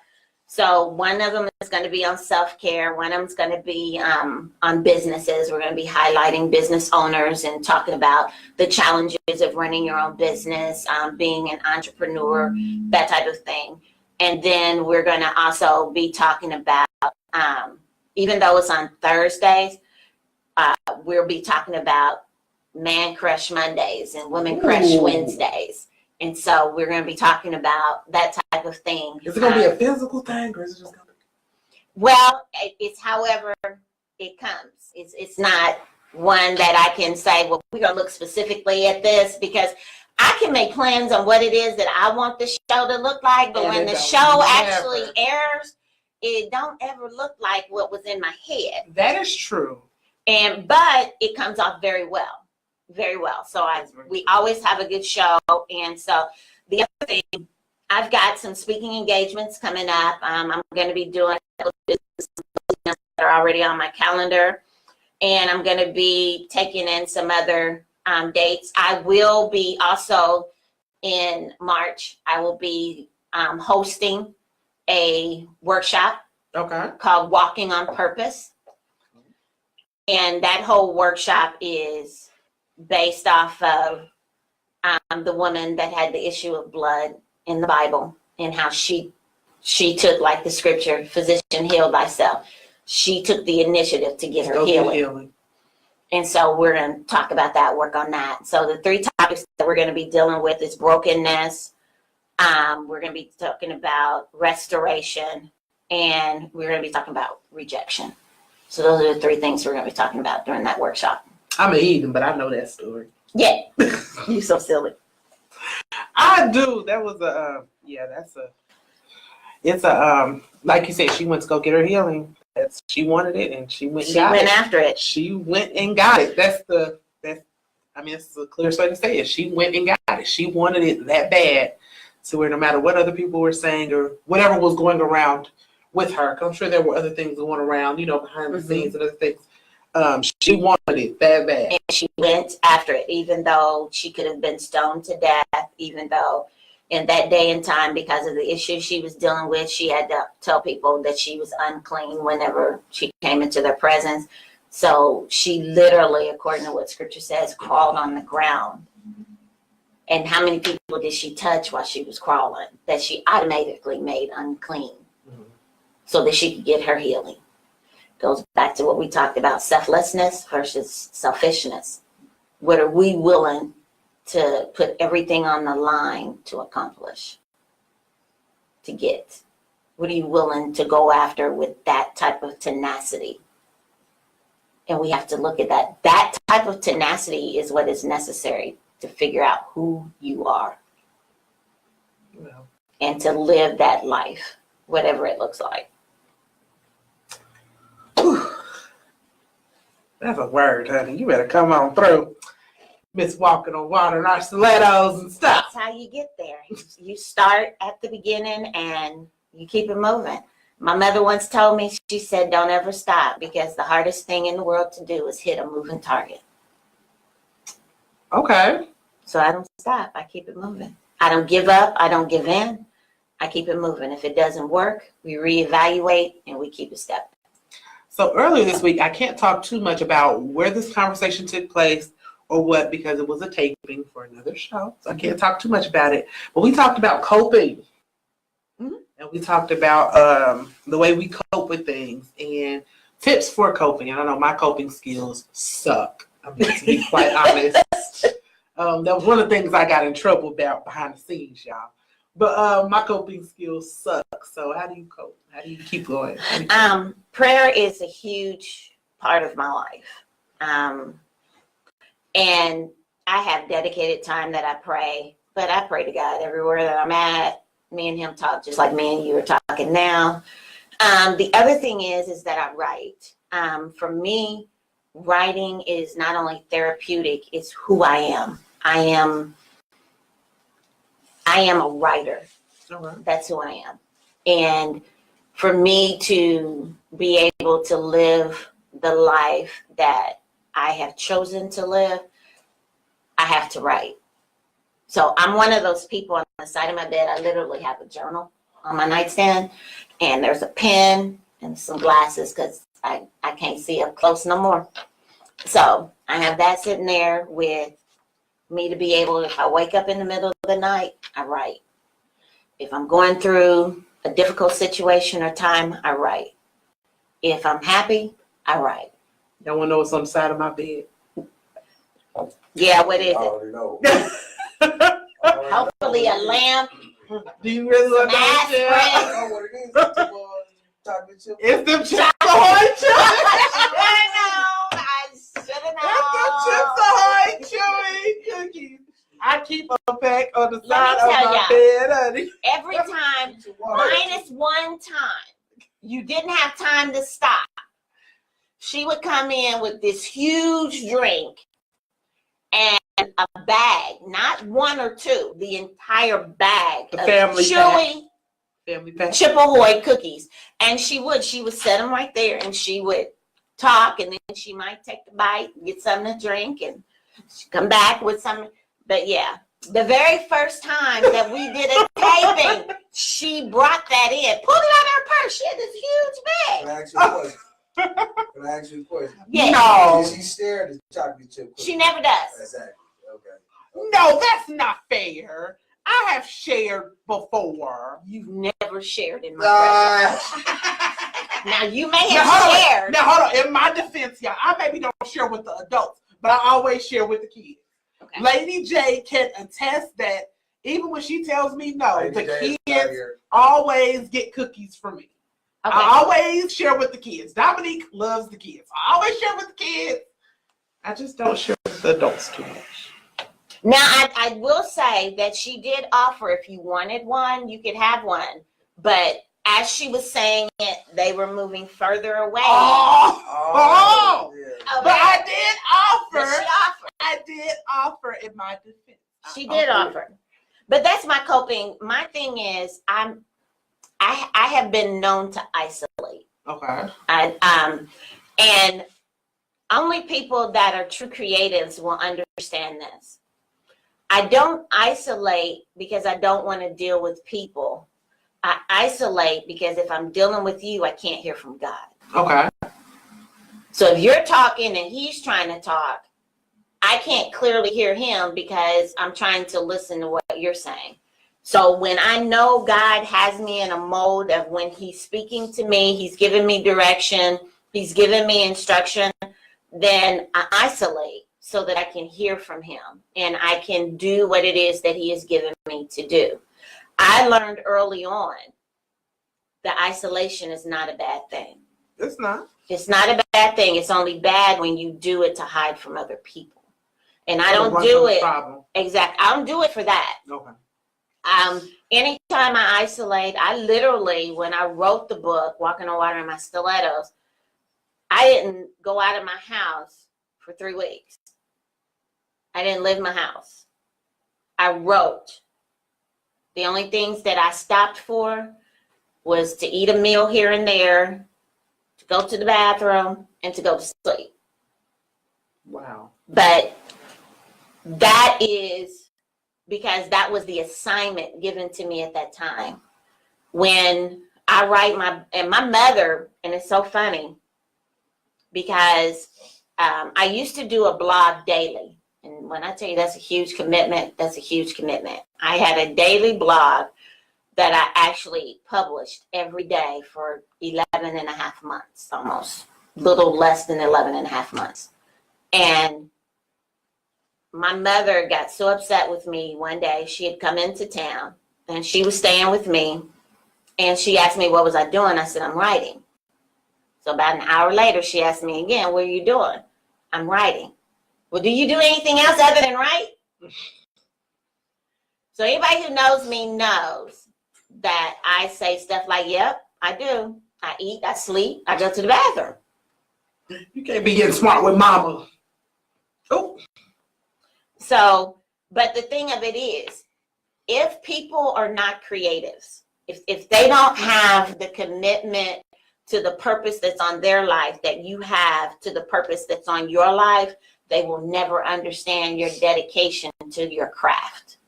So one of them is going to be on self-care. One of them is going to be on businesses. We're going to be highlighting business owners and talking about the challenges of running your own business, being an entrepreneur, that type of thing. And then we're going to also be talking about, even though it's on Thursdays, we'll be talking about Man Crush Mondays and Women Crush Wednesdays. And so we're going to be talking about that type of thing. Is it going to be a physical thing, or is it just going to be? Well, it's however it comes. It's not one that I can say, well, we're going to look specifically at this, because I can make plans on what it is that I want the show to look like, but when the show actually airs, it don't ever look like what was in my head. That is true. But it comes off very well, very well. So we always have a good show. And so the other thing, I've got some speaking engagements coming up. I'm going to be doing that are already on my calendar, and I'm going to be taking in some other dates. I will be also in March. I will be hosting a workshop called Walking on Purpose. And that whole workshop is based off of the woman that had the issue of blood in the Bible, and how she took, like the scripture, physician, heal thyself. She took the initiative to get her healing. And so we're going to talk about that, work on that. So the 3 topics that we're going to be dealing with is brokenness. We're going to be talking about restoration, and we're going to be talking about rejection. So those are the 3 things we're going to be talking about during that workshop. I'm a heathen, but I know that story. Yeah. You so silly. I do. That was it's like you said, she went to go get her healing. She wanted it, and she went and got it. She went after it. She went and got it. It's a clear way to say it. She went and got it. She wanted it that bad, to where no matter what other people were saying or whatever was going around with her, because I'm sure there were other things going around, behind the scenes and other things. She wanted it that bad. And she went after it, even though she could have been stoned to death, even though in that day and time, because of the issues she was dealing with, she had to tell people that she was unclean whenever she came into their presence. So she literally, according to what scripture says, crawled on the ground. And how many people did she touch while she was crawling that she automatically made unclean so that she could get her healing? Goes back to what we talked about, selflessness versus selfishness. What are we willing to put everything on the line to accomplish, to get? What are you willing to go after with that type of tenacity? And we have to look at that. That type of tenacity is what is necessary to figure out who you are and to live that life, whatever it looks like. That's a word, honey. You better come on through. Miss Walking on Water and our stilettos and stuff. That's how you get there. You start at the beginning and you keep it moving. My mother once told me, she said, don't ever stop, because the hardest thing in the world to do is hit a moving target. Okay. So I don't stop. I keep it moving. I don't give up. I don't give in. I keep it moving. If it doesn't work, we reevaluate and we keep it stepping. So earlier this week, I can't talk too much about where this conversation took place or what, because it was a taping for another show. So I can't talk too much about it. But we talked about coping. And we talked about the way we cope with things and tips for coping. And I know my coping skills suck. I mean, to be quite honest. That was one of the things I got in trouble about behind the scenes, y'all. But my coping skills suck. So how do you cope? How do you keep going? Prayer is a huge part of my life. And I have dedicated time that I pray, but I pray to God everywhere that I'm at. Me and him talk just like me and you are talking now. The other thing is that I write. For me, writing is not only therapeutic, it's who I am. I am a writer. Right. That's who I am. And for me to be able to live the life that I have chosen to live, I have to write. So I'm one of those people on the side of my bed. I literally have a journal on my nightstand, and there's a pen and some glasses because I can't see up close no more. So I have that sitting there with me to be able, if I wake up in the middle of the night, I write. If I'm going through a difficult situation or time, I write. If I'm happy, I write. Y'all want to know what's on the side of my bed? Yeah, what is I it? already know. Hopefully a lamp. Do you really want to know? Aspirin. I know what it is. Chocolate chip. It's them Chips Ahoy I Chips Ahoy cookies. I keep a pack on the Let me side of tell my y'all. bed, honey. Every time, minus one time, you didn't have time to stop. She would come in with this huge drink and a bag, not one or two, the entire bag The of family chewy Family pack. Chip Ahoy cookies. And she would set them right there and she would talk, and then she might take a bite, get something to drink, and she'd come back with something. But yeah, the very first time that we did a taping, she brought that in, pulled it out of her purse. She had this huge bag. Can I ask you a question? Can I ask you a question? Yes. No. Did she stare at the chocolate chip cookie? She never does. Exactly. Okay. No, that's not fair. I have shared before. You've never shared in my presence. Now you may Now, have hold on. shared. Now, hold on. In my defense, y'all, I maybe don't share with the adults, but I always share with the kids. Okay. Lady J can attest that even when she tells me no, Lady the J is kids out here. always get cookies from me. Okay. I always share with the kids. Dominique loves the kids. I always share with the kids. I just don't share with the adults too much. Now, I will say that she did offer, if you wanted one, you could have one. But as she was saying it, they were moving further away. Oh! Yeah. Okay. But I did But offer. she offered. I did offer in my defense. She did offer. But that's my coping. My thing is, I have been known to isolate. Okay. And only people that are true creatives will understand this. I don't isolate because I don't want to deal with people. I isolate because if I'm dealing with you, I can't hear from God. Okay. So if you're talking and he's trying to talk, I can't clearly hear him because I'm trying to listen to what you're saying. So when I know God has me in a mode of when he's speaking to me, he's giving me direction, he's giving me instruction, then I isolate so that I can hear from him and I can do what it is that he has given me to do. I learned early on that isolation is not a bad thing. It's not. It's not a bad thing. It's only bad when you do it to hide from other people. And I don't do it. Exactly. I don't do it for that. Okay. Anytime I isolate, I literally, when I wrote the book, Walking on Water in My Stilettos, I didn't go out of my house for 3 weeks. I didn't leave my house. I wrote. The only things that I stopped for was to eat a meal here and there, to go to the bathroom, and to go to sleep. Wow. But that is because that was the assignment given to me at that time. When I write my mother, and it's so funny because I used to do a blog daily. And when I tell you that's a huge commitment, that's a huge commitment. I had a daily blog that I actually published every day for 11 and a half months, almost a little less than 11 and a half months. And my mother got so upset with me one day. She had come into town and she was staying with me. And she asked me, what was I doing? I said, I'm writing. So about an hour later, she asked me again, what are you doing? I'm writing. Well, do you do anything else other than write? So anybody who knows me knows that I say stuff like, yep, I do. I eat, I sleep, I go to the bathroom. You can't be getting smart with mama. Oh. So, but the thing of it is, if people are not creatives, if they don't have the commitment to the purpose that's on their life that you have to the purpose that's on your life, they will never understand your dedication to your craft.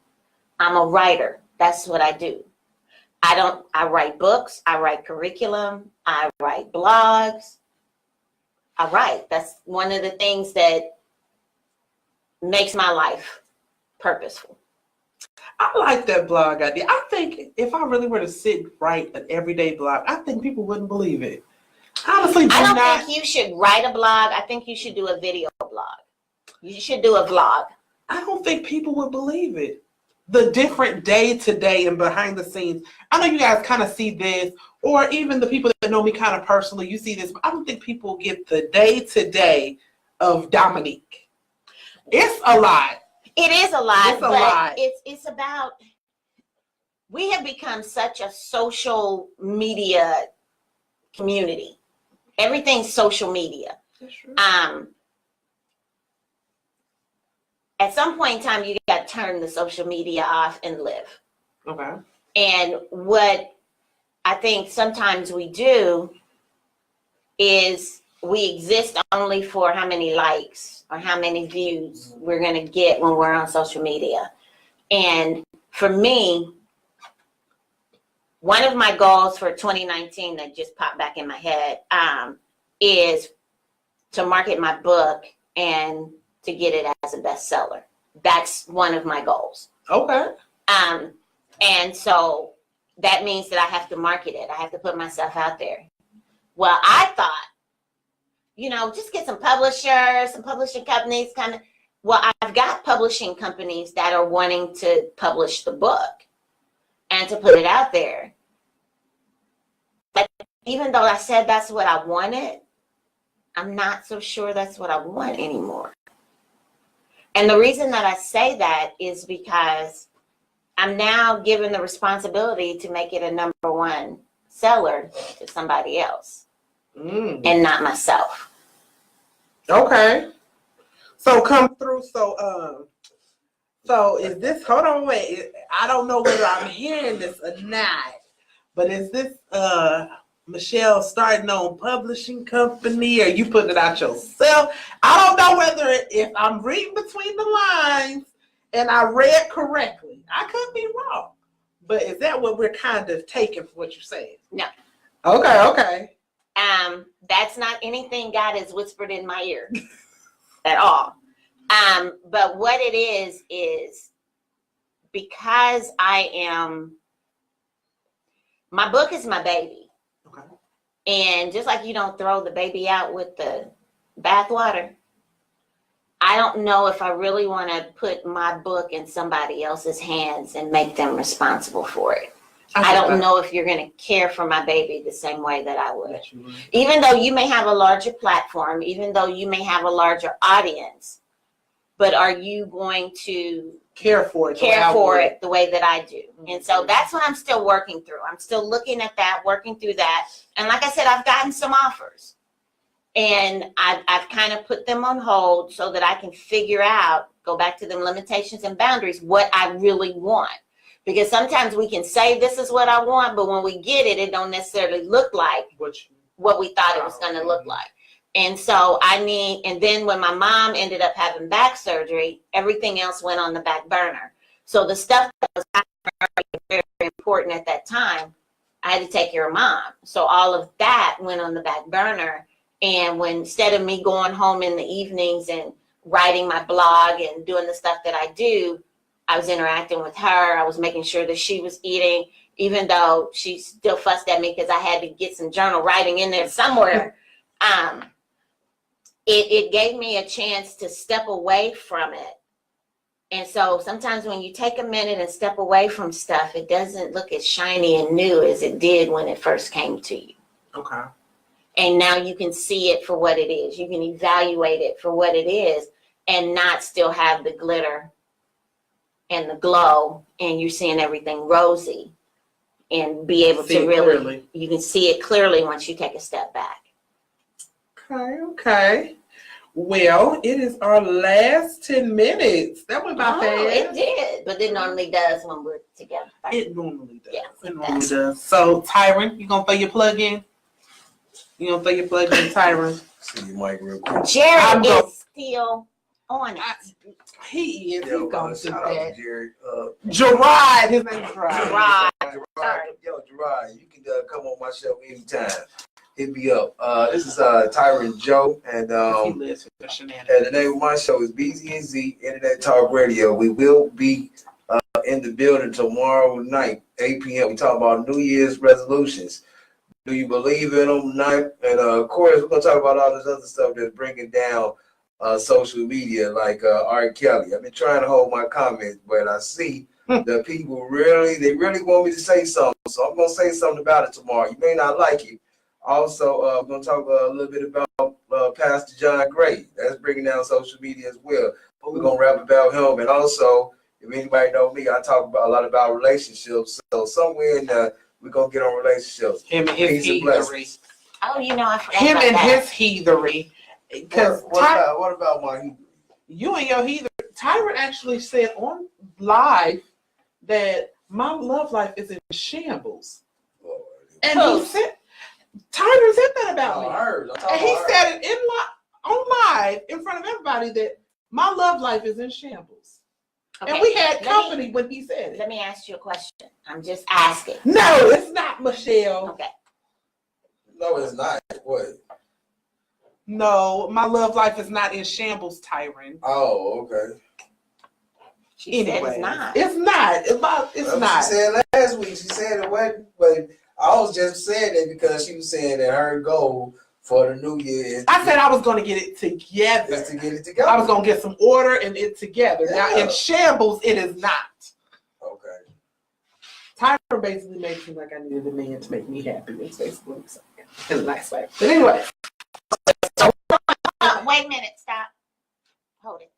I'm a writer. That's what I do. I write books. I write curriculum. I write blogs. I write. That's one of the things that makes my life purposeful. I like that blog idea. I think if I really were to sit and write an everyday blog, I think people wouldn't believe it. Honestly, I don't think you should write a blog. I think you should do a video blog. You should do a vlog. I don't think people would believe it. The different day-to-day and behind the scenes. I know you guys kind of see this, or even the people that know me kind of personally, you see this, but I don't think people get the day-to-day of Dominique. It's a lot. It is a lot, It's a lot. It's about, we have become such a social media community. Everything's social media. That's true. At some point in time, you got to turn the social media off and live. Okay. And what I think sometimes we do is we exist only for how many likes or how many views we're going to get when we're on social media. And for me, one of my goals for 2019 that just popped back in my head is to market my book and to get it as a bestseller. That's one of my goals. Okay. And so that means that I have to market it. I have to put myself out there. Well, I thought, just get some publishers, some publishing companies kind of. Well, I've got publishing companies that are wanting to publish the book and to put it out there. But even though I said that's what I wanted, I'm not so sure that's what I want anymore. And the reason that I say that is because I'm now given the responsibility to make it a number one seller to somebody else and not myself. Okay. So come through. So is this, hold on, wait. I don't know whether I'm hearing this or not, but is this Michelle starting on publishing company or you putting it out yourself? I don't know whether if I'm reading between the lines and I read correctly. I could be wrong. But is that what we're kind of taking for what you're saying? No. Okay. That's not anything God has whispered in my ear at all. But what it is because my book is my baby. Okay. And just like you don't throw the baby out with the bathwater, I don't know if I really want to put my book in somebody else's hands and make them responsible for it. I don't know if you're going to care for my baby the same way that I would. Even though you may have a larger platform, even though you may have a larger audience, but are you going to care for it the way that I do? And so that's what I'm still working through. I'm still looking at that, working through that. And like I said, I've gotten some offers. And I've kind of put them on hold so that I can figure out, go back to them limitations and boundaries, what I really want. Because sometimes we can say this is what I want, but when we get it, it don't necessarily look like what we thought it was going to look like. And so and then when my mom ended up having back surgery, everything else went on the back burner. So the stuff that was very, very important at that time, I had to take care of mom. So all of that went on the back burner. And instead of me going home in the evenings and writing my blog and doing the stuff that I do, I was interacting with her. I was making sure that she was eating, even though she still fussed at me because I had to get some journal writing in there somewhere. It gave me a chance to step away from it. And so sometimes when you take a minute and step away from stuff, it doesn't look as shiny and new as it did when it first came to you. Okay. And now you can see it for what it is. You can evaluate it for what it is and not still have the glitter and the glow and you're seeing everything rosy and be able to really, you can see it clearly once you take a step back. Okay. Well, it is our last 10 minutes. That went by fast. It did, but it normally does when we're together. It normally does. Yeah, it normally does. So, Tyron, you gonna throw your plug in? You gonna throw your plug in, Tyron? See your mic real quick. Jared is still on it. He is. Yo, He's gonna do shout out that. to Jared. Gerard. His name is Gerard. Gerard, you can come on my show anytime. Hit me up. This is Tyron Joe, and the name of my show is BZNZ Internet Talk Radio. We will be in the building tomorrow night, 8 p.m. We talk about New Year's resolutions. Do you believe in them? And of course, we're gonna talk about all this other stuff that's bringing down social media, like R. Kelly. I've been trying to hold my comments, but I see that people really want me to say something, so I'm gonna say something about it tomorrow. You may not like it. Also, I'm going to talk a little bit about Pastor John Gray. That's bringing down social media as well. But we're going to rap about him. And also, if anybody know me, I talk a lot about relationships. So somewhere in there, we're going to get on relationships. Him and his heathery. Oh, I forgot him about and that. his heathery. What about my heathery? You and your heathery. Tyron actually said on live that my love life is in shambles. Lord. And he said, Tyron said that about me. And he said it on live in front of everybody that my love life is in shambles. Okay. And we had company when he said it. Let me ask you a question. I'm just asking. No, it's not, Michelle. Okay. No, it's not. What? No, my love life is not in shambles, Tyron. Oh, okay. She said it's not. It's not. It's not. She said last week. She said it wasn't, but I was just saying that because she was saying that her goal for the new year is I said I was going to get it together. Is to get it together. I was going to get some order and it together. Yeah. Now, in shambles, it is not. Okay. Tyler basically made it seem like I needed a man to make me happy. It's basically what I'm saying. In a nice way. But anyway. Wait a minute. Stop. Hold it.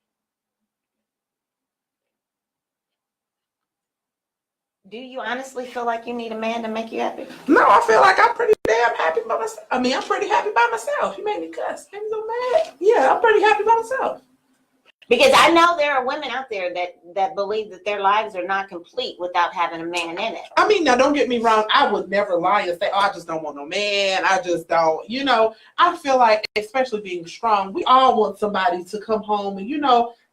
Do you honestly feel like you need a man to make you happy? No, I feel like I'm pretty damn happy by myself. I mean, I'm pretty happy by myself. You made me cuss. I'm so mad. Yeah, I'm pretty happy by myself. Because I know there are women out there that believe that their lives are not complete without having a man in it. I mean, now don't get me wrong. I would never lie and say, oh, I just don't want no man. I just don't, I feel like, especially being strong, we all want somebody to come home and,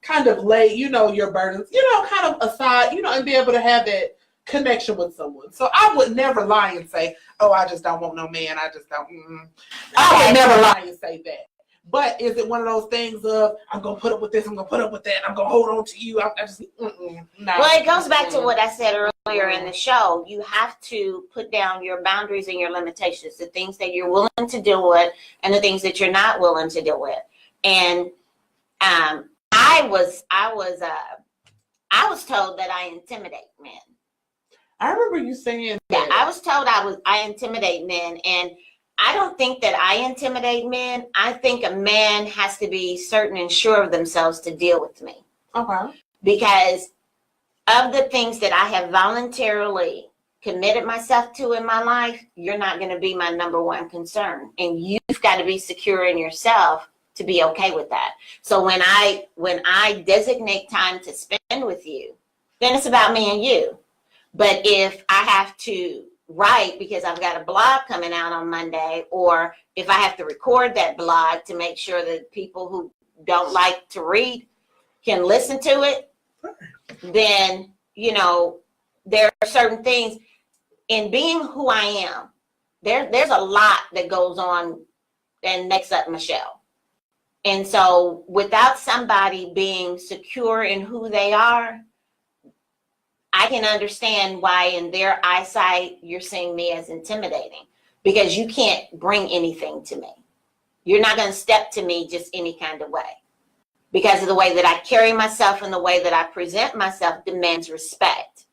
kind of lay, your burdens, kind of aside, and be able to have that connection with someone. So I would never lie and say, oh, I just don't want no man. I just don't. I would never lie and say that. But is it one of those things of, I'm going to put up with this, I'm going to put up with that, I'm going to hold on to you? I just, no. Well, it goes back to what I said earlier in the show. You have to put down your boundaries and your limitations, the things that you're willing to deal with and the things that you're not willing to deal with. And I was told that I intimidate men. I remember you saying that. Yeah, I was told I intimidate men, and I don't think that I intimidate men. I think a man has to be certain and sure of themselves to deal with me. Okay. Because of the things that I have voluntarily committed myself to in my life, you're not going to be my number one concern. And you've got to be secure in yourself to be okay with that. So when I designate time to spend with you, then it's about me and you. But if I have to write because I've got a blog coming out on Monday, or if I have to record that blog to make sure that people who don't like to read can listen to it, then, there are certain things in being who I am. There's a lot that goes on and makes up Michelle. And so without somebody being secure in who they are, I can understand why in their eyesight, you're seeing me as intimidating, because you can't bring anything to me. You're not going to step to me just any kind of way, because of the way that I carry myself and the way that I present myself demands respect.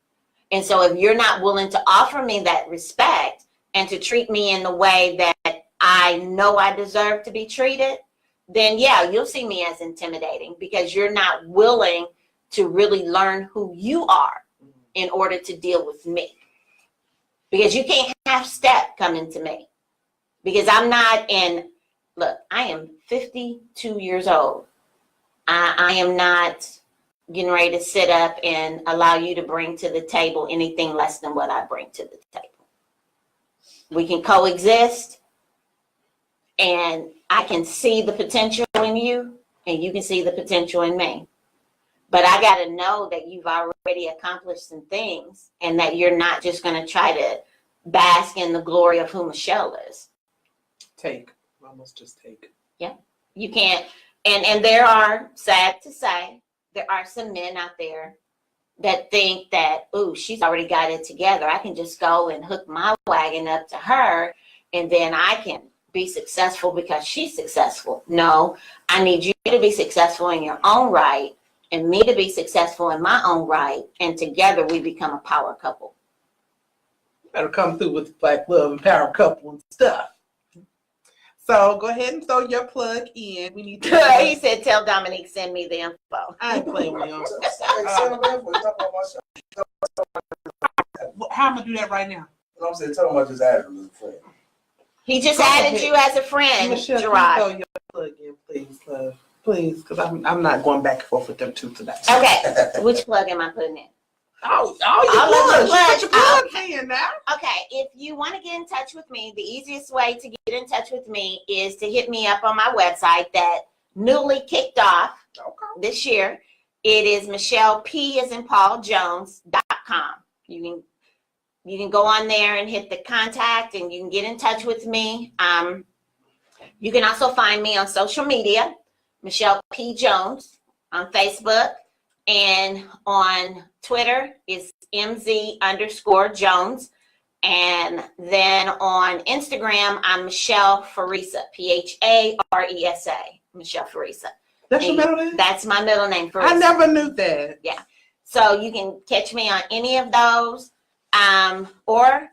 And so if you're not willing to offer me that respect and to treat me in the way that I know I deserve to be treated, then yeah, you'll see me as intimidating, because you're not willing to really learn who you are in order to deal with me. Because you can't half step coming to me, because I'm not look, I am 52 years old. I am not getting ready to sit up and allow you to bring to the table anything less than what I bring to the table. We can coexist, and I can see the potential in you, and you can see the potential in me. But I got to know that you've already accomplished some things, and that you're not just going to try to bask in the glory of who Michelle is. Almost just take. Yeah, you can't. And there are, sad to say, there are some men out there that think that, ooh, she's already got it together. I can just go and hook my wagon up to her, and then I can be successful because she's successful. No, I need you to be successful in your own right, and me to be successful in my own right, and together we become a power couple. Better come through with the Black Love and Power Couple and stuff. So go ahead and throw your plug in. We need to. He said, tell Dominique, send me the info. I ain't playing with him. How I'm going to do that right now? I'm saying, tell him I just added him as a friend. He just added you as a friend, Michelle, Gerard. throw your plug in, please, love. Please, because I'm not going back and forth with them two tonight. Okay, which plug am I putting in? Oh, All you of the plugs. put your plug in now. Okay, if you want to get in touch with me, the easiest way to get in touch with me is to hit me up on my website that newly kicked off this year. It is Michelle P as in Paul Jones.com. You can go on there and hit the contact, and you can get in touch with me. You can also find me on social media, Michelle P. Jones on Facebook, and on Twitter is MZ_Jones. And then on Instagram, I'm Michelle Farisa, P-H-A-R-E-S-A, Michelle Farisa. That's your middle name? That's my middle name, Farisa. I never knew that. Yeah. So you can catch me on any of those, or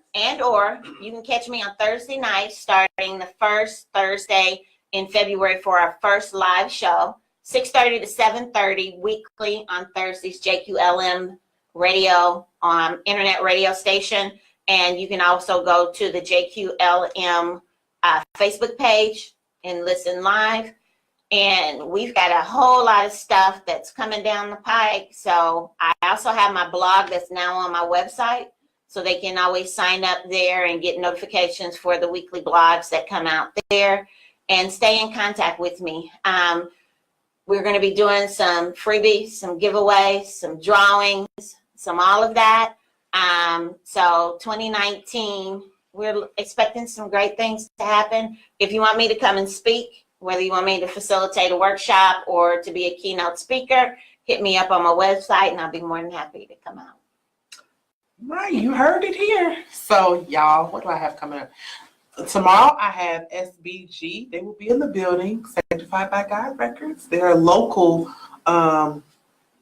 you can catch me on Thursday night, starting the first Thursday in February for our first live show, 6:30 to 7:30 weekly on Thursdays, JQLM radio, internet radio station. And you can also go to the JQLM Facebook page and listen live. And we've got a whole lot of stuff that's coming down the pike. So I also have my blog that's now on my website. So they can always sign up there and get notifications for the weekly blogs that come out there, and stay in contact with me. We're going to be doing some freebies, some giveaways, some drawings, some all of that. So 2019, we're expecting some great things to happen. If you want me to come and speak, whether you want me to facilitate a workshop or to be a keynote speaker, hit me up on my website and I'll be more than happy to come out. Right, you heard it here. So y'all, what do I have coming up? Tomorrow I have SBG. They will be in the building, Sanctified by God Records. They're a local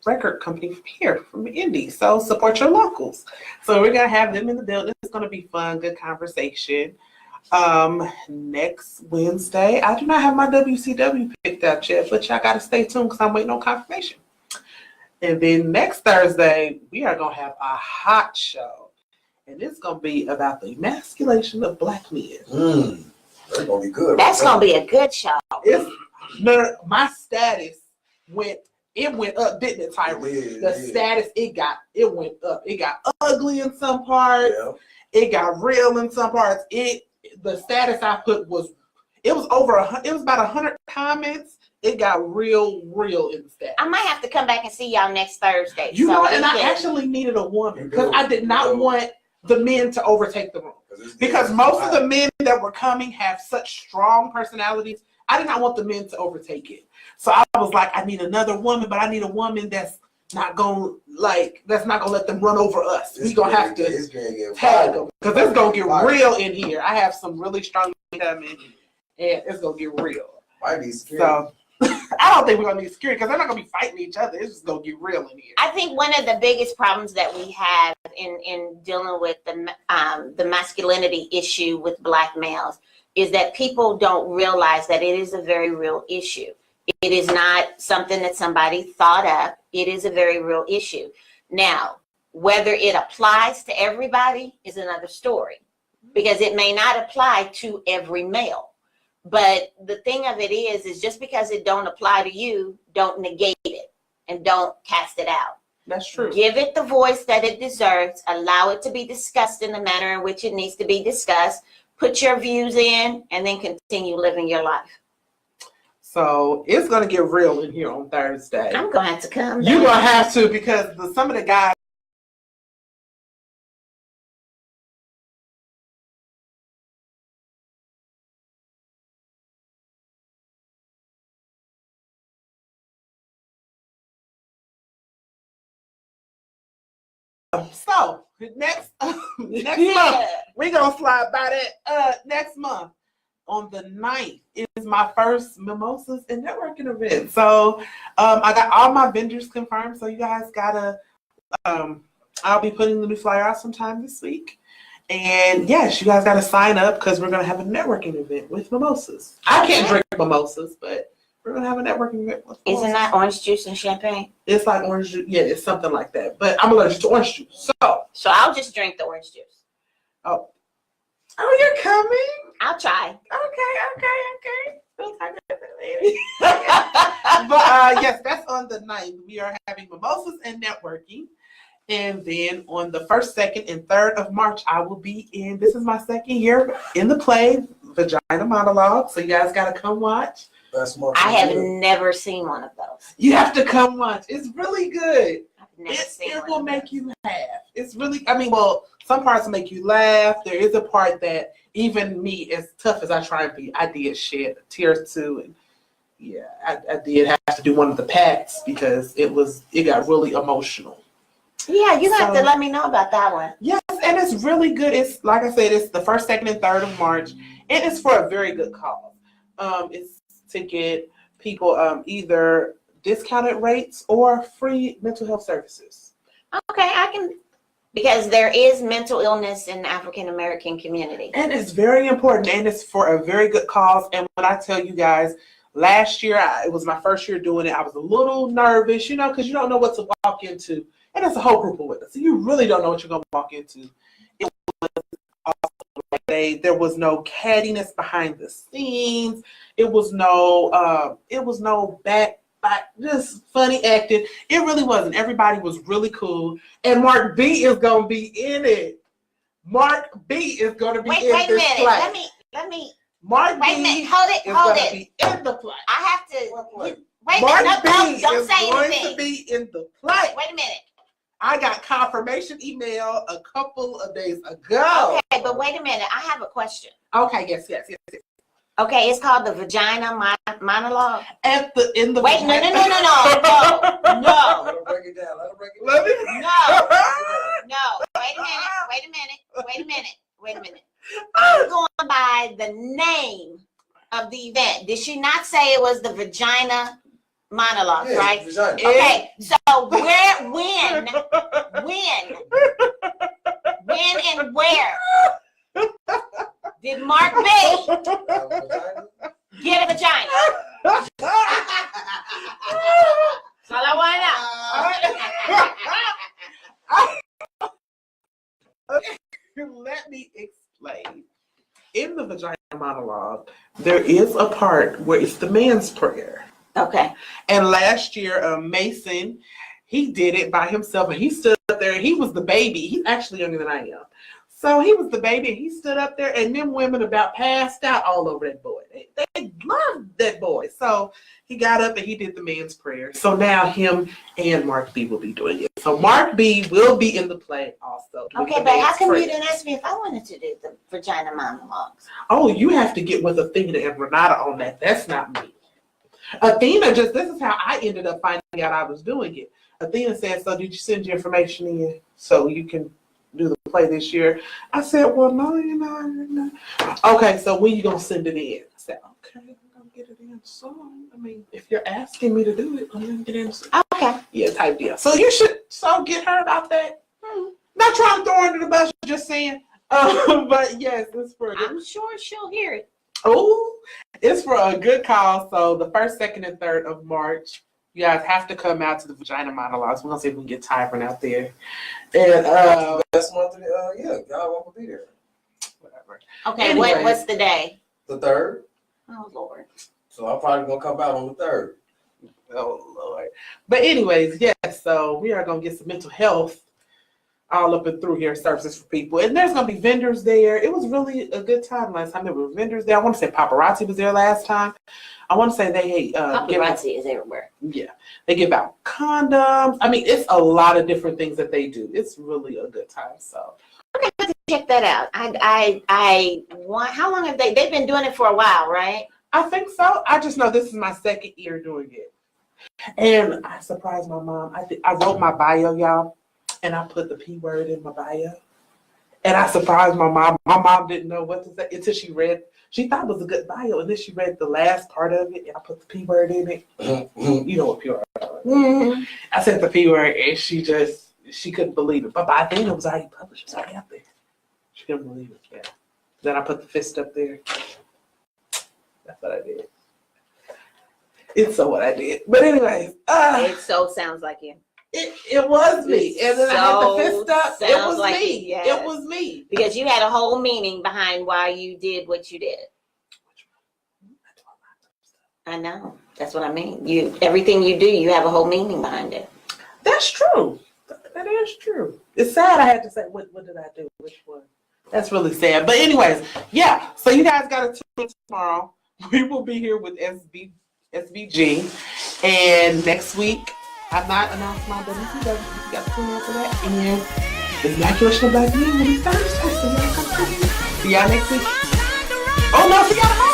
record company from here, from Indy. So support your locals. So we're gonna have them in the building. It's gonna be fun, good conversation. Next Wednesday, I do not have my WCW picked out yet, but y'all gotta stay tuned because I'm waiting on confirmation. And then next Thursday, we are gonna have a hot show. And it's going to be about the emasculation of Black men. That's going to be good. That's going to be a good show. My status went up, didn't it, Tyree? Status, it went up. It got ugly in some parts. Yeah. It got real in some parts. The status I put was about 100 comments. It got real in the status. I might have to come back and see y'all next Thursday. I actually needed a woman because I did not want the men to overtake the room. Because most of the men that were coming have such strong personalities. I did not want the men to overtake it. So I was like, I need another woman, but I need a woman that's not going to let them run over us. We're going to have to tag them. Because it's going to get real in here. I have some really strong men coming, and it's going to get real. Might be scary. So I don't think we're going to be scared because they're not going to be fighting each other. It's just going to get real in here. I think one of the biggest problems that we have in dealing with the masculinity issue with Black males is that people don't realize that it is a very real issue. It is not something that somebody thought up. It is a very real issue. Now, whether it applies to everybody is another story because it may not apply to every male. But the thing of it is just because it don't apply to you, don't negate it and don't cast it out. That's true. Give it the voice that it deserves. Allow it to be discussed in the manner in which it needs to be discussed. Put your views in and then continue living your life. So it's going to get real in here on Thursday. I'm going to have to come. You're going to have to because some of the guys. So next month we're gonna slide by that. Next month on the 9th is my first mimosas and networking event. So I got all my vendors confirmed. So you guys gotta. I'll be putting the new flyer out sometime this week. And yes, you guys gotta sign up because we're gonna have a networking event with mimosas. I can't drink mimosas, but we're gonna have a networking event with mimosas. Isn't that orange juice and champagne? It's like orange juice. Yeah, it's something like that. But I'm allergic to orange juice. So I'll just drink the orange juice. Oh, you're coming? I'll try. Okay. We'll talk about that later. But yes, that's on the 9th. We are having mimosas and networking. And then on the 1st, 2nd, and 3rd of March, I will be in, this is my 2nd year in the play, Vagina Monologue. So you guys got to come watch. I have never seen one of those. You have to come watch. It's really good. It will make you laugh. It's really, some parts make you laugh. There is a part that even me, as tough as I try and be, I did shed a tear too. And yeah, I did have to do one of the packs because it got really emotional. Yeah, you have to let me know about that one. Yes, and it's really good. It's like I said, it's the 1st, 2nd, and 3rd of March. And it's for a very good cause. It's to get people either discounted rates or free mental health services. Okay, because there is mental illness in the African American community. And it's very important, and it's for a very good cause. And when I tell you guys, last year, it was my first year doing it. I was a little nervous, because you don't know what to walk into. And it's a whole group of women, so you really don't know what you're going to walk into. It was awesome. There was no cattiness behind the scenes. It was no back, just funny acting. It really wasn't. Everybody was really cool. And Mark B is going to be in it. Mark B is going to be in this play. Wait a minute. Let me. Mark wait B a minute. Hold it. Be in the play. I have to. Wait a Mark minute. B No, don't is say going anything. to be in the play. Wait a minute. I got confirmation email a couple of days ago. Okay, but wait a minute. I have a question. Okay, yes. Okay, it's called the vagina monologue. In the Wait, no. Let him break it down. Let me. No. Wait a minute. I'm going by the name of the event. Did she not say it was the vagina monologue, Yeah, right? vagina. Okay, so when and where did Mark B get a vagina? That's all I want to know. Let me explain. In the vagina monologue, there is a part where it's the man's prayer. Okay. And last year, Mason, he did it by himself, and he stood up there. He was the baby. He's actually younger than I am. So he was the baby, and he stood up there, and them women about passed out all over that boy. They loved that boy. So he got up and he did the man's prayer. So now him and Mark B will be doing it. So Mark B will be in the play also. Okay, but how come you didn't ask me if I wanted to do the vagina monologues? Oh, you have to get with Athena and Renata on that. That's not me. Athena this is how I ended up finding out I was doing it. Athena said, so did you send your information in so you can do the play this year? I said, well, no. Okay, so when you going to send it in? I said, okay, I'm going to get it in soon. I mean, if you're asking me to do it, I'm going to get it in soon. Okay. Yeah, type deal. So you should get her about that. Not trying to throw her under the bus, just saying. But yes, it's for I'm sure she'll hear it. Oh, it's for a good cause. So the 1st, 2nd, and 3rd of March, you guys have to come out to the vagina monologues. We're gonna see if we can get Tyron out there. And Last month, yeah, y'all won't be there. whatever. Okay, Anyway. what's the day? The 3rd. Oh, Lord. So I'm probably gonna come out on the 3rd. Oh Lord. But anyways, yes. So we are gonna get some mental health all up and through here services for people, and there's gonna be vendors there. It was really a good time last time. There were vendors there. I want to say paparazzi was there last time. I want to say they Paparazzi is everywhere. Yeah, they give out condoms. I mean, it's a lot of different things that they do. It's really a good time. So Okay, let's check that out. I want. How long have they've been doing it for a while, right? I think so. I just know this is my 2nd year doing it, and I surprised my mom. I wrote my bio, y'all, and I put the P word in my bio, and I surprised my mom. My mom didn't know what to say until she read. She thought it was a good bio, and then she read the last part of it, and I put the P word in it. You know what P word is. Mm-hmm. I said the P word, and she couldn't believe it. But by then, it was already published. It was already out there. She couldn't believe it. Yeah. Then I put the fist up there. That's what I did. It's so what I did. But anyways, It so sounds like you. it was me. And then I had the fist up. It Sounds was like me. you, yes. It was me. Because you had a whole meaning behind why you did what you did. I know. That's what I mean. Everything you do, you have a whole meaning behind it. That's true. That is true. It's sad I had to say, what did I do? Which one? That's really sad. But anyways, yeah. So you guys got to tune in tomorrow. We will be here with SVG. And next week, I've not announced my WCW. You got to tune in for that. And the Immaculation of Black Men will be Thursday. So y'all come through. See y'all next week. Oh, no, see y'all tomorrow.